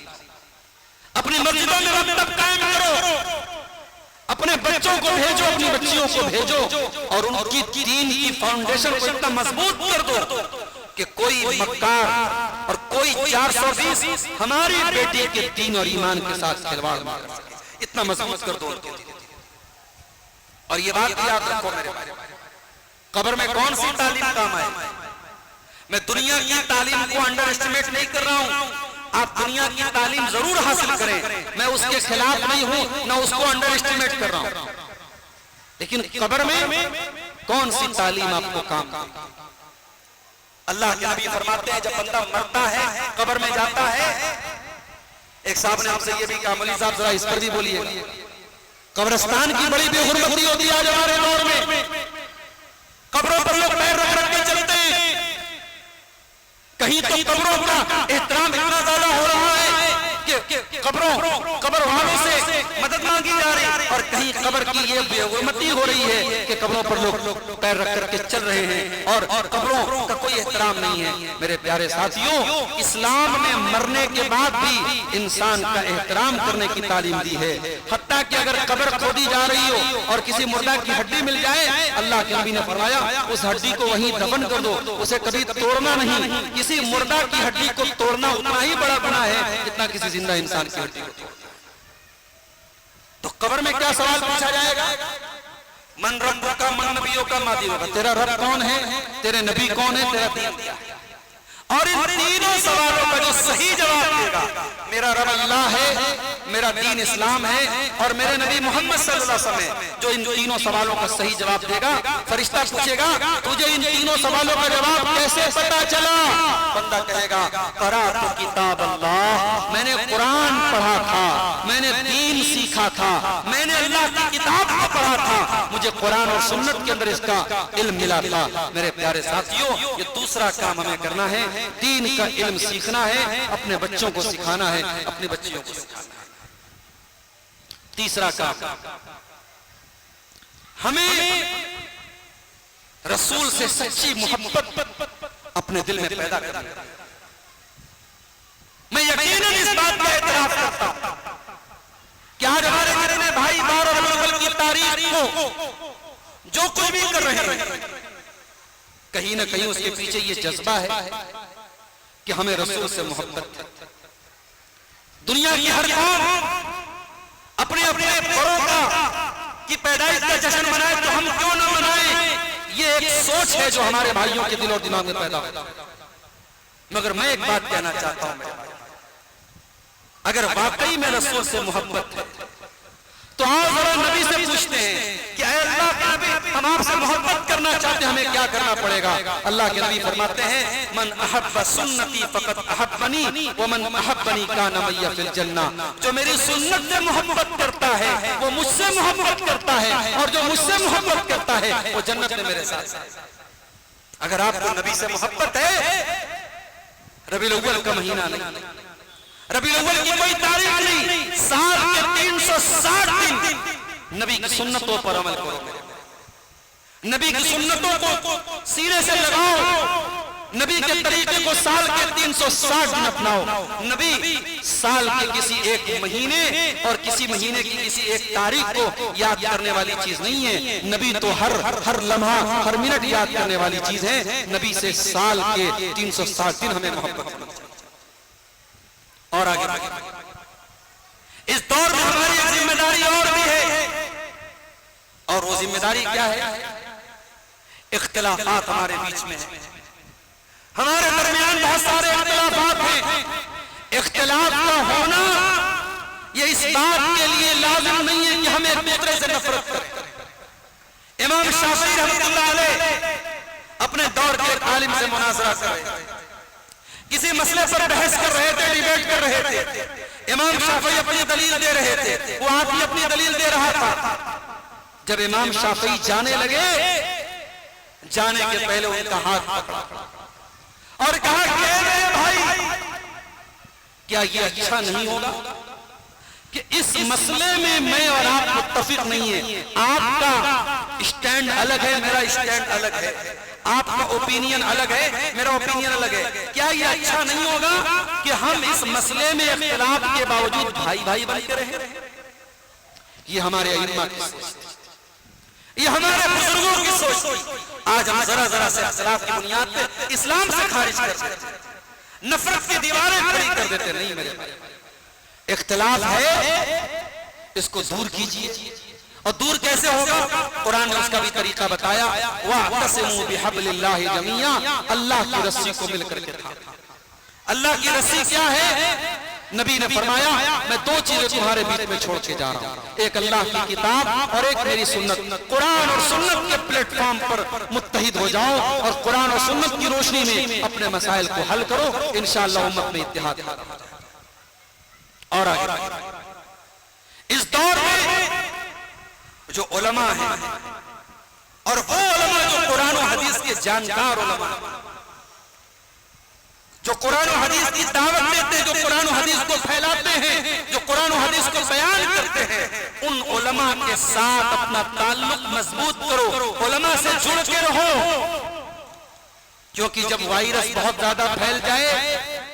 अपनी मस्जिदों में मकतब कायम करो, अपने बच्चों को भेजो, अपनी बच्चियों को भेजो और उनकी दीन की फाउंडेशन को इतना मजबूत कर दो कि कोई मक्कार और कोई 420 हमारी बेटी के दीन और ईमान के साथ खिलवाड़ न कर सके। इतना मजबूत कर दो। और ये बात याद रखो मेरे भाई, कब्र में कौन सी तालीम काम आए। मैं दुनिया की तालीम को अंडर एस्टिमेट नहीं कर रहा हूं, आप दुनिया की तालीम जरूर हासिल करें, मैं उसके खिलाफ नहीं हूं, ना उसको अंडर एस्टिमेट कर रहा हूं, लेकिन कब्र में कौन सी तालीम आपको काम आए। अल्लाह के नबी फरमाते हैं जब बंदा मरता है, कब्र में जाता है, एक साहब ने हमसे ये भी कहा, मौलवी साहब जरा इस पर भी बोलिए, कब्रिस्तान की बड़ी बेहुरमती होती है आज हमारे दौर में। कब्रों पर लोग पैर रख रख के चलते हैं, कहीं तो कब्रों का एहतराम इतना ज्यादा हो रहा है कि कब्र वालों से मदद मांगी जा रही है, और कहीं कब्र की ये बेहुरमती हो रही है कि कब्रों पर लोग पैर रख करके चल रहे हैं और कब्रों का कोई एहतराम नहीं है। मेरे प्यारे साथियों, इस्लाम ने मरने के बाद भी इंसान का एहतराम करने की तालीम दी है। हत्ता कि अगर कब्र खोदी जा रही हो और किसी मुर्दा की हड्डी मिल जाए, अल्लाह के नबी ने फरमाया उस हड्डी को वहीं दफन कर दो, उसे कभी तोड़ना नहीं। किसी मुर्दा की हड्डी को तोड़ना उतना ही बड़ा गुनाह है जितना किसी जिंदा इंसान की हड्डी को तोड़ना। तो कब्र में क्या सवाल पूछा जाएगा? मन रब्बुका मन नबियुका मा दीनुका, तेरा रब कौन है, तेरे नबी कौन है, तेरा दीन क्या है। और इन तीनों सवालों का जो सही जवाब देगा, मेरा रब अल्लाह है, मेरा दीन इस्लाम है और मेरे नबी मोहम्मद सल्लल्लाहु अलैहि वसल्लम, जो इन तीनों सवालों का सही जवाब देगा, फरिश्ता पूछेगा तुझे इन तीनों सवालों का जवाब कैसे पता चला? बंदा कहेगा क़राअतु किताब अल्लाह, मैंने कुरान पढ़ा था, मैंने दीन सीखा था, मैंने अल्लाह की किताब को पढ़ा था, मुझे कुरान और सुन्नत के अंदर इसका इल्म मिला था। मेरे प्यारे साथियों, ये दूसरा काम हमें करना है, दीन का इल्म सीखना है, अपने बच्चों को सिखाना है, अपनी बच्चियों को सिखाना है। तीसरा काम, हमें रसूल से सच्ची मोहब्बत अपने दिल में पैदा करनी है। मैं यकीनन इस बात का एतराफ करता हूं कि आज हमारे जितने भाई बार और अव्वल की तारीख को जो कुछ भी कर रहे हैं, कहीं ना कहीं उसके पीछे ये जज्बा है कि हमें रसूल से मोहब्बत है। दुनिया की हर कौम अपने अपने बड़ों का की पैदाइश का जश्न मनाए तो हम क्यों ना मनाएं, ये एक सोच है जो हमारे भाइयों के दिल और दिमाग में पैदा होता है। मगर मैं एक बात कहना चाहता हूं मेरे भाई, अगर वाकई में रसूल से मोहब्बत है तो आओ जरा नबी से पूछते हैं कि अल्लाह के नबी हम आपसे मोहब्बत करना चाहते हैं, हमें क्या करना पड़ेगा? अल्लाह के नबी फरमाते हैं मन अहब्ब सुन्नती फकत अहब्बनी व मन अहब्बनी कान मैया फिल जन्ना, जो मेरी सुन्नत से मोहब्बत करता है वो मुझसे मोहब्बत करता है, और जो मुझसे मोहब्बत करता है वो जन्नत में मेरे साथ है। अगर आपको नबी से मोहब्बत है, रबीउल अव्वल का महीना नहीं, रबीउल अव्वल की कोई तारीख नहीं, साल के 360 दिन नबी की सुन्नतों पर अमल करो, नबी की सुन्नतों को सीने से लगाओ, नबी के तरीके को साल के 360 दिन अपनाओ। नबी साल के किसी एक महीने और किसी महीने की किसी एक तारीख को याद करने वाली चीज नहीं है, नबी तो हर लम्हा हर मिनट याद करने वाली चीज है। नबी से साल के 360 दिन हमें मोहब्बत। और आगे इस दौर में हमारी एक जिम्मेदारी और भी है, और वो जिम्मेदारी क्या है? इख्तिलाफात हमारे बीच में है, हमारे दरमियान बहुत सारे इख्तिलाफात हैं। इख्तिलाफ का होना ये इस बात के लिए लाजिम नहीं है कि हम एक दूसरे से नफरत करें। इमाम शाफी रहमतुल्लाह अलैह अपने दौर के एक आलिम से मुनाजरा कर रहे थे, किसी मसले पर बहस कर रहे थे, डिबेट कर रहे थे। इमाम शाफी अपनी दलील दे रहे थे, वो आदमी अपनी दलील दे रहा था। जब इमाम शाफी जाने लगे, जाने के पहले उनका हाथ पकड़ा और कहा कि भाई क्या ये अच्छा नहीं होगा कि इस मसले में मैं और आप मुत्तफिक नहीं है, आपका स्टैंड अलग है, मेरा स्टैंड अलग है, आपका ओपिनियन अलग है, मेरा ओपिनियन अलग है। क्या ये अच्छा नहीं होगा कि हम इस मसले में इख्तिलाफ के बावजूद भाई भाई बन के रहें? ये हमारे अइम्मा की सोच, ये हमारे बुजुर्गों की सोच। आज हम जरा जरा से इख्तिलाफ की बुनियाद पे इस्लाम से खारिज कर देते, नफरत की दीवारें खड़ी कर देते। नहीं मेरे भाई, इख्तिलाफ है, इसको दूर कीजिए। और दूर कैसे होगा? कुरान ने उसका भी तरीका बताया, वाअतसिमू बिहब्लिल्लाहि जमीआ, अल्लाह की रस्सी को मिलकर के था। अल्लाह की रस्सी क्या है? नबी ने फरमाया, मैं दो चीजें तुम्हारे बीच में छोड़ के जा रहा हूं, एक अल्लाह की किताब और एक मेरी सुन्नत। कुरान और सुन्नत के प्लेटफॉर्म पर मुत्तहिद हो जाओ और कुरान और सुन्नत की रोशनी में अपने मसाइल को हल करो, इंशाअल्लाह उम्मत में इत्तेहाद होगा। और आगे इस दौर में जो उलमा है, और वो उलमा जो कुरान और हदीस के जानकार उलमा, जो कुरान और हदीस की दावत देते हैं, जो कुरान और हदीस को फैलाते हैं, जो कुरान और हदीस को बयान करते हैं, उन उलमा के साथ अपना ताल्लुक मजबूत करो, उलमा से जुड़ के रहो। क्योंकि जब वायरस बहुत ज्यादा फैल जाए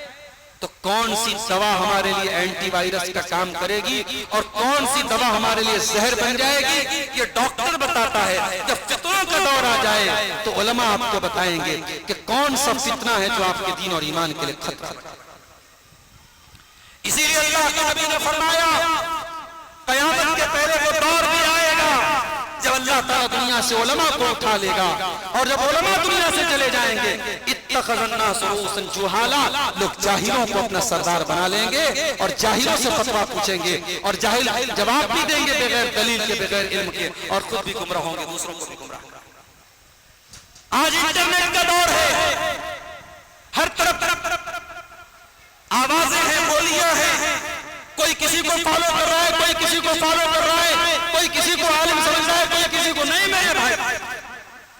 तो कौन सी दवा हमारे लिए एंटीवायरस का काम करेगी और कौन सी दवा हमारे लिए जहर बन जाएगी, ये डॉक्टर बताता है। जब फितनों का दौर आ जाए तो उलमा आपको बताएंगे कि कौन सा फितना है जो आपके दीन और ईमान के लिए खतरा है। इसीलिए अल्लाह के नबी ने फरमाया, क़यामत के पहले वो दौर भी आएगा जब अल्लाह ताला दुनिया से उलमा को उठा लेगा, और जब उलमा दुनिया से चले जाएंगे, इत्तखज़न्नास रुऊसन जुहाला, लोग जाहिलों को अपना सरदार बना लेंगे और जाहिलों से फतवा पूछेंगे, और जाहिल जवाब भी देंगे बगैर दलील के, बगैर इल्म के, और खुद भी गुमराह होंगे, दूसरों को भी गुमराह होंगे। आज इंटरनेट का दौर है, हर तरफ आवाजें हैं, बोलियां हैं, कोई किसी को फॉलो कर रहा है, कोई किसी को फॉलो कर रहा है, कोई किसी को आलिम समझ रहा है, कोई किसी को नहीं। मेरे भाई,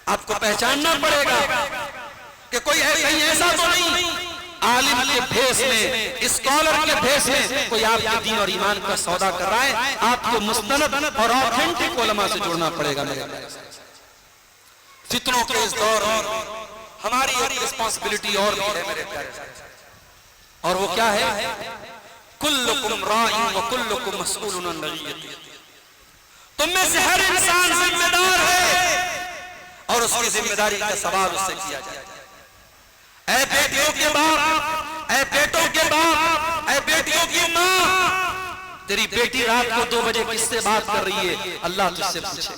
आपको पहचानना पड़ेगा कि कोई कहीं ऐसा तो नहीं आलिम के भेष में, स्कॉलर के भेष में कोई आपके दीन और ईमान का सौदा कर रहा है। आपको मुस्तनद और ऑथेंटिक उलमा से जुड़ना पड़ेगा। मेरे फितनों के इस दौर में हमारी एक रिस्पॉन्सिबिलिटी और भी है मेरे प्यारे, और वो क्या है? कुल्लुकुम राइन व कुल्लुकुम मस्ऊलुन अन रइयतिही। तुम में से हर इंसान जिम्मेदार है और उसकी जिम्मेदारी का सवाल उससे किया जाएगा। ऐ बेटियों के बाप, ऐ बेटों के बाप, ऐ बेटियों की माँ, तेरी बेटी रात को 2 बजे किससे बात कर रही है, अल्लाह तुझसे पूछे।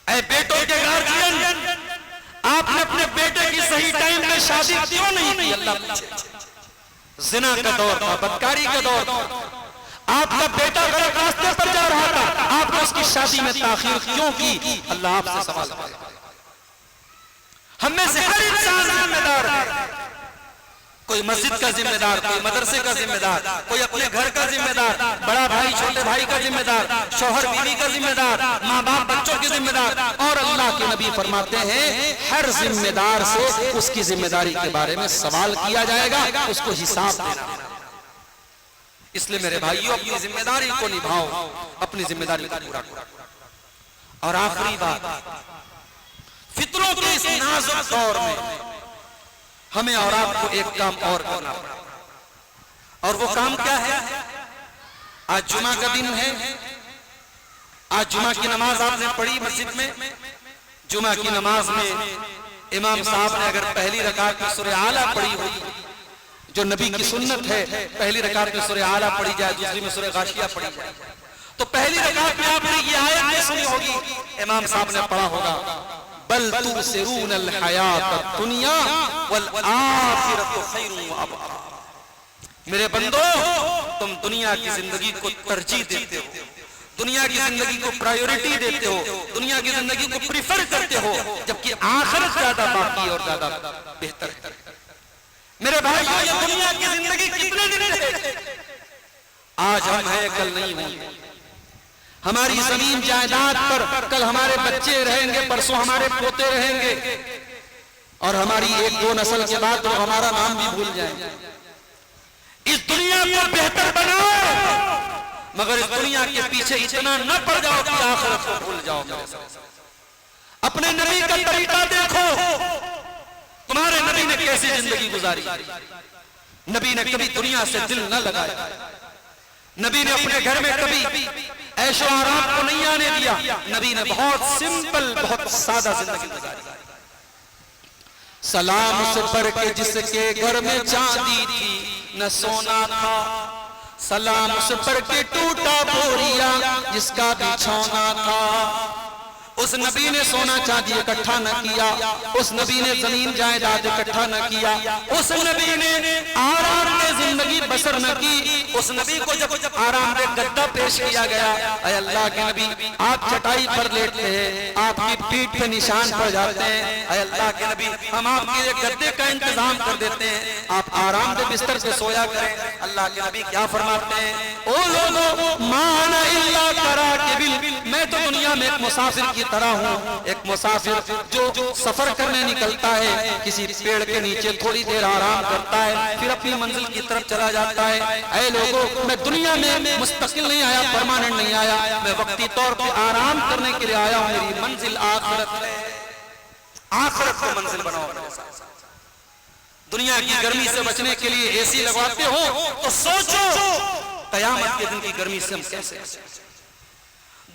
ऐ बेटों के गार्जियन, आपने अपने बेटे की सही टाइम में शादी क्यों नहीं की, अल्लाह पूछे। जिना का दौर था, बदकारी का दौर था, आपका बेटा गलत रास्ते पर जा रहा था, आपने उसकी शादी में ताखीर क्यों की, अल्लाह आपसे सवाल करेगा। हम में से हर इंसान जिम्मेदार है, कोई मस्जिद का जिम्मेदार, कोई मदरसे का जिम्मेदार, कोई अपने घर का जिम्मेदार, बड़ा भाई छोटे भाई का जिम्मेदार, शौहर बीवी का जिम्मेदार, माँ बाप बच्चों के जिम्मेदार। और अल्लाह के नबी फरमाते हैं, हर जिम्मेदार से उसकी जिम्मेदारी के बारे में सवाल किया जाएगा, उसको हिसाब देना। इसलिए मेरे भाइयों, अपनी जिम्मेदारी को निभाओ, अपनी जिम्मेदारी को पूरा करो। और आखिरी बात, फितनों के इस नाजुक दौर में हमें और आपको एक काम और करना पड़ा, और वो काम क्या है? आज जुमा का दिन है, आज जुमा की नमाज आपने पढ़ी मस्जिद में। जुमा की नमाज में इमाम साहब ने अगर पहली रकात में सूरह आला पढ़ी हुई, जो नबी की सुन्नत है, पहली रकात में सूरह आला पढ़ी जाए, दूसरी में सूरह गाशिया पढ़ी जाए, तो पहली रकात में आपने ये आयत सुनी होगी, इमाम साहब ने पढ़ा होगा, बल तुसिरूनल हयातद दुनिया वल आखिरतु खैरुन व अबका। मेरे बंदो, तुम दुनिया की जिंदगी को तरजीह देते हो, दुनिया की जिंदगी को प्रायोरिटी देते हो, दुनिया की जिंदगी को प्रीफर करते हो, जबकि आखिरत ज्यादा बाकी और ज्यादा बेहतर है। मेरे भाइयों, ये दुनिया की जिंदगी कितने दिन है? आज हम हैं, कल नहीं होंगे। हमारी जमीन जायदाद पर कल हमारे बच्चे रहेंगे, परसों हमारे पोते रहेंगे, और हमारी 1-2 नस्ल के बाद तो हमारा नाम भी भूल जाएंगे। इस दुनिया को बेहतर बनाओ, मगर इस दुनिया के पीछे इतना न पड़ जाओ कि आखिरत को भूल जाओ। अपने नबी का तरीका देखो, तुम्हारे नबी ने कैसी जिंदगी गुजारी। नबी ने कभी दुनिया से दिल न लगाया, नबी ने अपने घर में कभी ऐशो आराम को नहीं आने दिया। नबी ने बहुत सिंपल, बहुत सादा जिंदगी गुजारी। सलाम उस पर के जिसके घर में चांदी थी न सोना था, सलाम उस पर के टूटा बोरिया जिसका बिछौना था। उस नबी ने सोना चांदी इकट्ठा न किया, उस नबी ने जमीन जायदाद इकट्ठा न किया, उस नबी ने आराम में जिंदगी बसर न की। उस नबी को जब आराम में गद्दा पेश किया गया, अय अल्लाह के नबी आप चटाई पर लेटते हैं, आपकी पीठ पे निशान पड़ जाते हैं, अय अल्लाह के नबी हम आपके लिए गद्दे का इंतजाम कर देते हैं, आप आराम से बिस्तर से सोया करें। अल्लाह के नबी क्या फरमाते हैं, ओ लोगों माना इल्ला करा के बिल, मैं तो दुनिया में एक मुसाफिर की तरह हूँ, एक मुसाफिर जो सफर करने निकलता है, किसी पेड़ के नीचे थोड़ी देर आराम करता है, फिर अपनी मंजिल की तरफ चला जाता है। ऐ लोगों, मैं दुनिया में मुस्तकिल नहीं आया, परमानेंट नहीं आया, मैं वक्ती तौर पे आराम करने के लिए आया हूँ। मेरी मंजिल आखिरत है, आखिरत को मंजिल बनाओ मेरे साथ। दुनिया की गर्मी से बचने के लिए एसी लगवाते हो तो सोचो कयामत के दिन की गर्मी से हम कैसे बचें।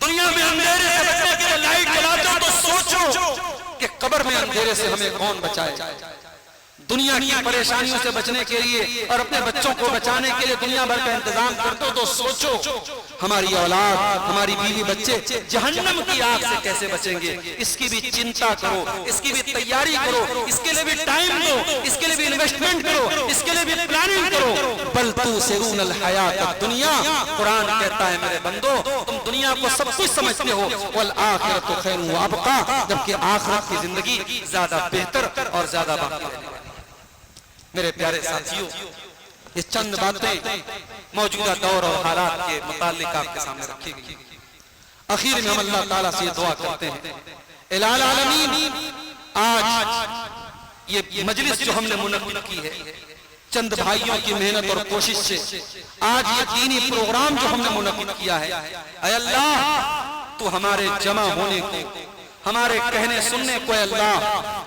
दुनिया में अंधेरे से बचने के लिए लाइट जलाते हो तो सोचो कि कब्र में अंधेरे से हमें कौन बचाए। दुनिया की परेशानियों से बचने के लिए और अपने बच्चों को बचाने के लिए दुनिया भर का इंतजाम करते हो तो सोचो हमारी औलाद, हमारी बीवी बच्चे जहन्नम की आग से कैसे बचेंगे। इसकी भी चिंता करो, इसकी भी तैयारी करो, इसके लिए भी टाइम दो, इसके लिए भी इन्वेस्टमेंट करो, इसके लिए भी प्लानिंग करो। बल तुसिरूनल हयात दुनिया, कुरान कहता है मेरे बंदो तुम दुनिया को सब कुछ समझते हो, वल आखिरतु खैरुन व अबका, जबकि आखिरत की जिंदगी ज्यादा बेहतर और ज्यादा बाकी है। मेरे प्यारे साथियों, ये चंद बातें मौजूदा दौर और हालात के मुतालिक आपके सामने रखी गई। आखिर में हम अल्लाह ताला से दुआ करते हैं, इलाल आलमीन आज ये मजलिस जो हमने मुनक्किद की है, चंद भाइयों की मेहनत और कोशिश से आज ये दीनी प्रोग्राम जो हमने मुनक्किद किया है, ऐ अल्लाह तू हमारे जमा होने को, हमारे कहने सुनने को अल्लाह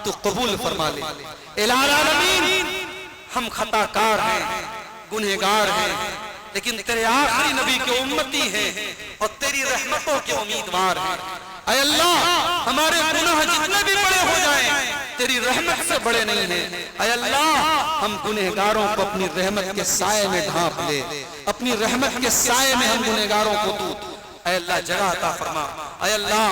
तू कबूल फरमा ले। इलाल आलमीन हम खताकार हैं, गुनहगार हैं, लेकिन तेरे आखिरी नबी के उम्मती हैं और तेरी रहमतों के उम्मीदवार हैं। ऐ अल्लाह हमारे गुनाह जितने भी बड़े हो जाएं तेरी रहमत से बड़े नहीं हैं। ऐ अल्लाह हम गुनहगारों को अपनी रहमत के साए में ढांप ले, अपनी रहमत के साए में हम गुनहगारों को तू ऐ अल्लाह जगह अता फरमा। ऐ अल्लाह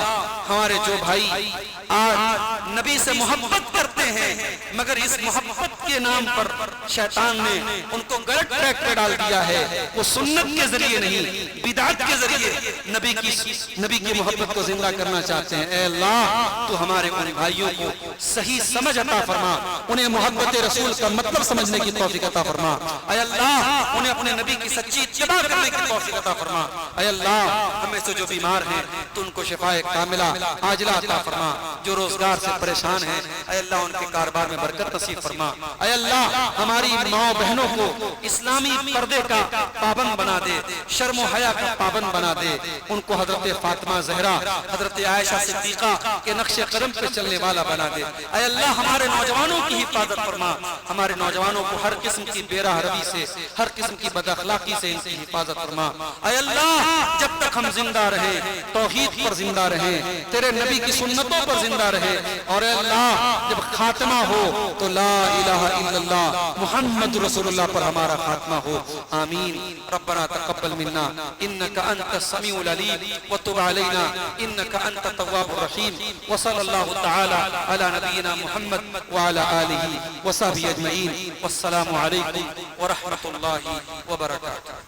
हमारे जो भाई आज नबी से मोहब्बत करते हैं मगर इस मोहब्बत के नाम पर शैतान ने उनको गलत ट्रैक पे डाल दिया है, वो सुन्नत के जरिए नहीं बिदात के जरिए नबी की मोहब्बत को जिंदा करना चाहते हैं। ऐ अल्लाह तू हमारे उन भाइयों को सही समझ अता फरमा, उन्हें मोहब्बत रसूल का मतलब समझने की तौफीक अता फरमा। ऐ अल्लाह उन्हें अपने नबी की सच्ची इत्तिबा करने की तौफीक अता फरमा। ऐ अल्लाह हमें से जो बीमार हैं तो उनको शिफाए कामिला आजिला अता फरमा, जो रोजगार से परेशान हैं ऐ अल्लाह उनके कारोबार में बरकत नसीब फरमा। ऐ अल्लाह हमारी माँ बहनों को इस्लामी पर्दे का पाबंद बना दे, शर्म हया का पाबंद बना दे, उनको हजरत फातिमा जहरा, हजरत आयशा सिद्दीका के नक्शे कदम पे चलने वाला बना दे। ऐ अल्लाह हमारे नौजवानों की हिफाजत फरमा, हमारे नौजवानों को हर किस्म की बेराहरवी से, हर किस्म की बदअखलाकी से इनकी हिफाजत फरमा। ऐ अल्लाह जब तक हम जिंदा रहे तौहीद पर जिंदा रहे, तेरे नबी की सुन्नतों पर जिंदा रहे, और अल्लाह जब खात्मा हो तो ला इलाहा इल्लल्लाह मुहम्मद रसूलुल्लाह पर हमारा खात्मा हो। आमीन। रब्बना तक़ब्बल मिन्ना इन्नका अंतस समीउल अलीम व तुब अलैना इन्नका अंतत तव्वाबुर रहीम व सल्लल्लाहु तआला अला नबियिना मुहम्मद व अला आलिहि व सहबिहि अजमईन। वस्सलामु अलैकुम व रहमतुल्लाहि व बरकातुहू।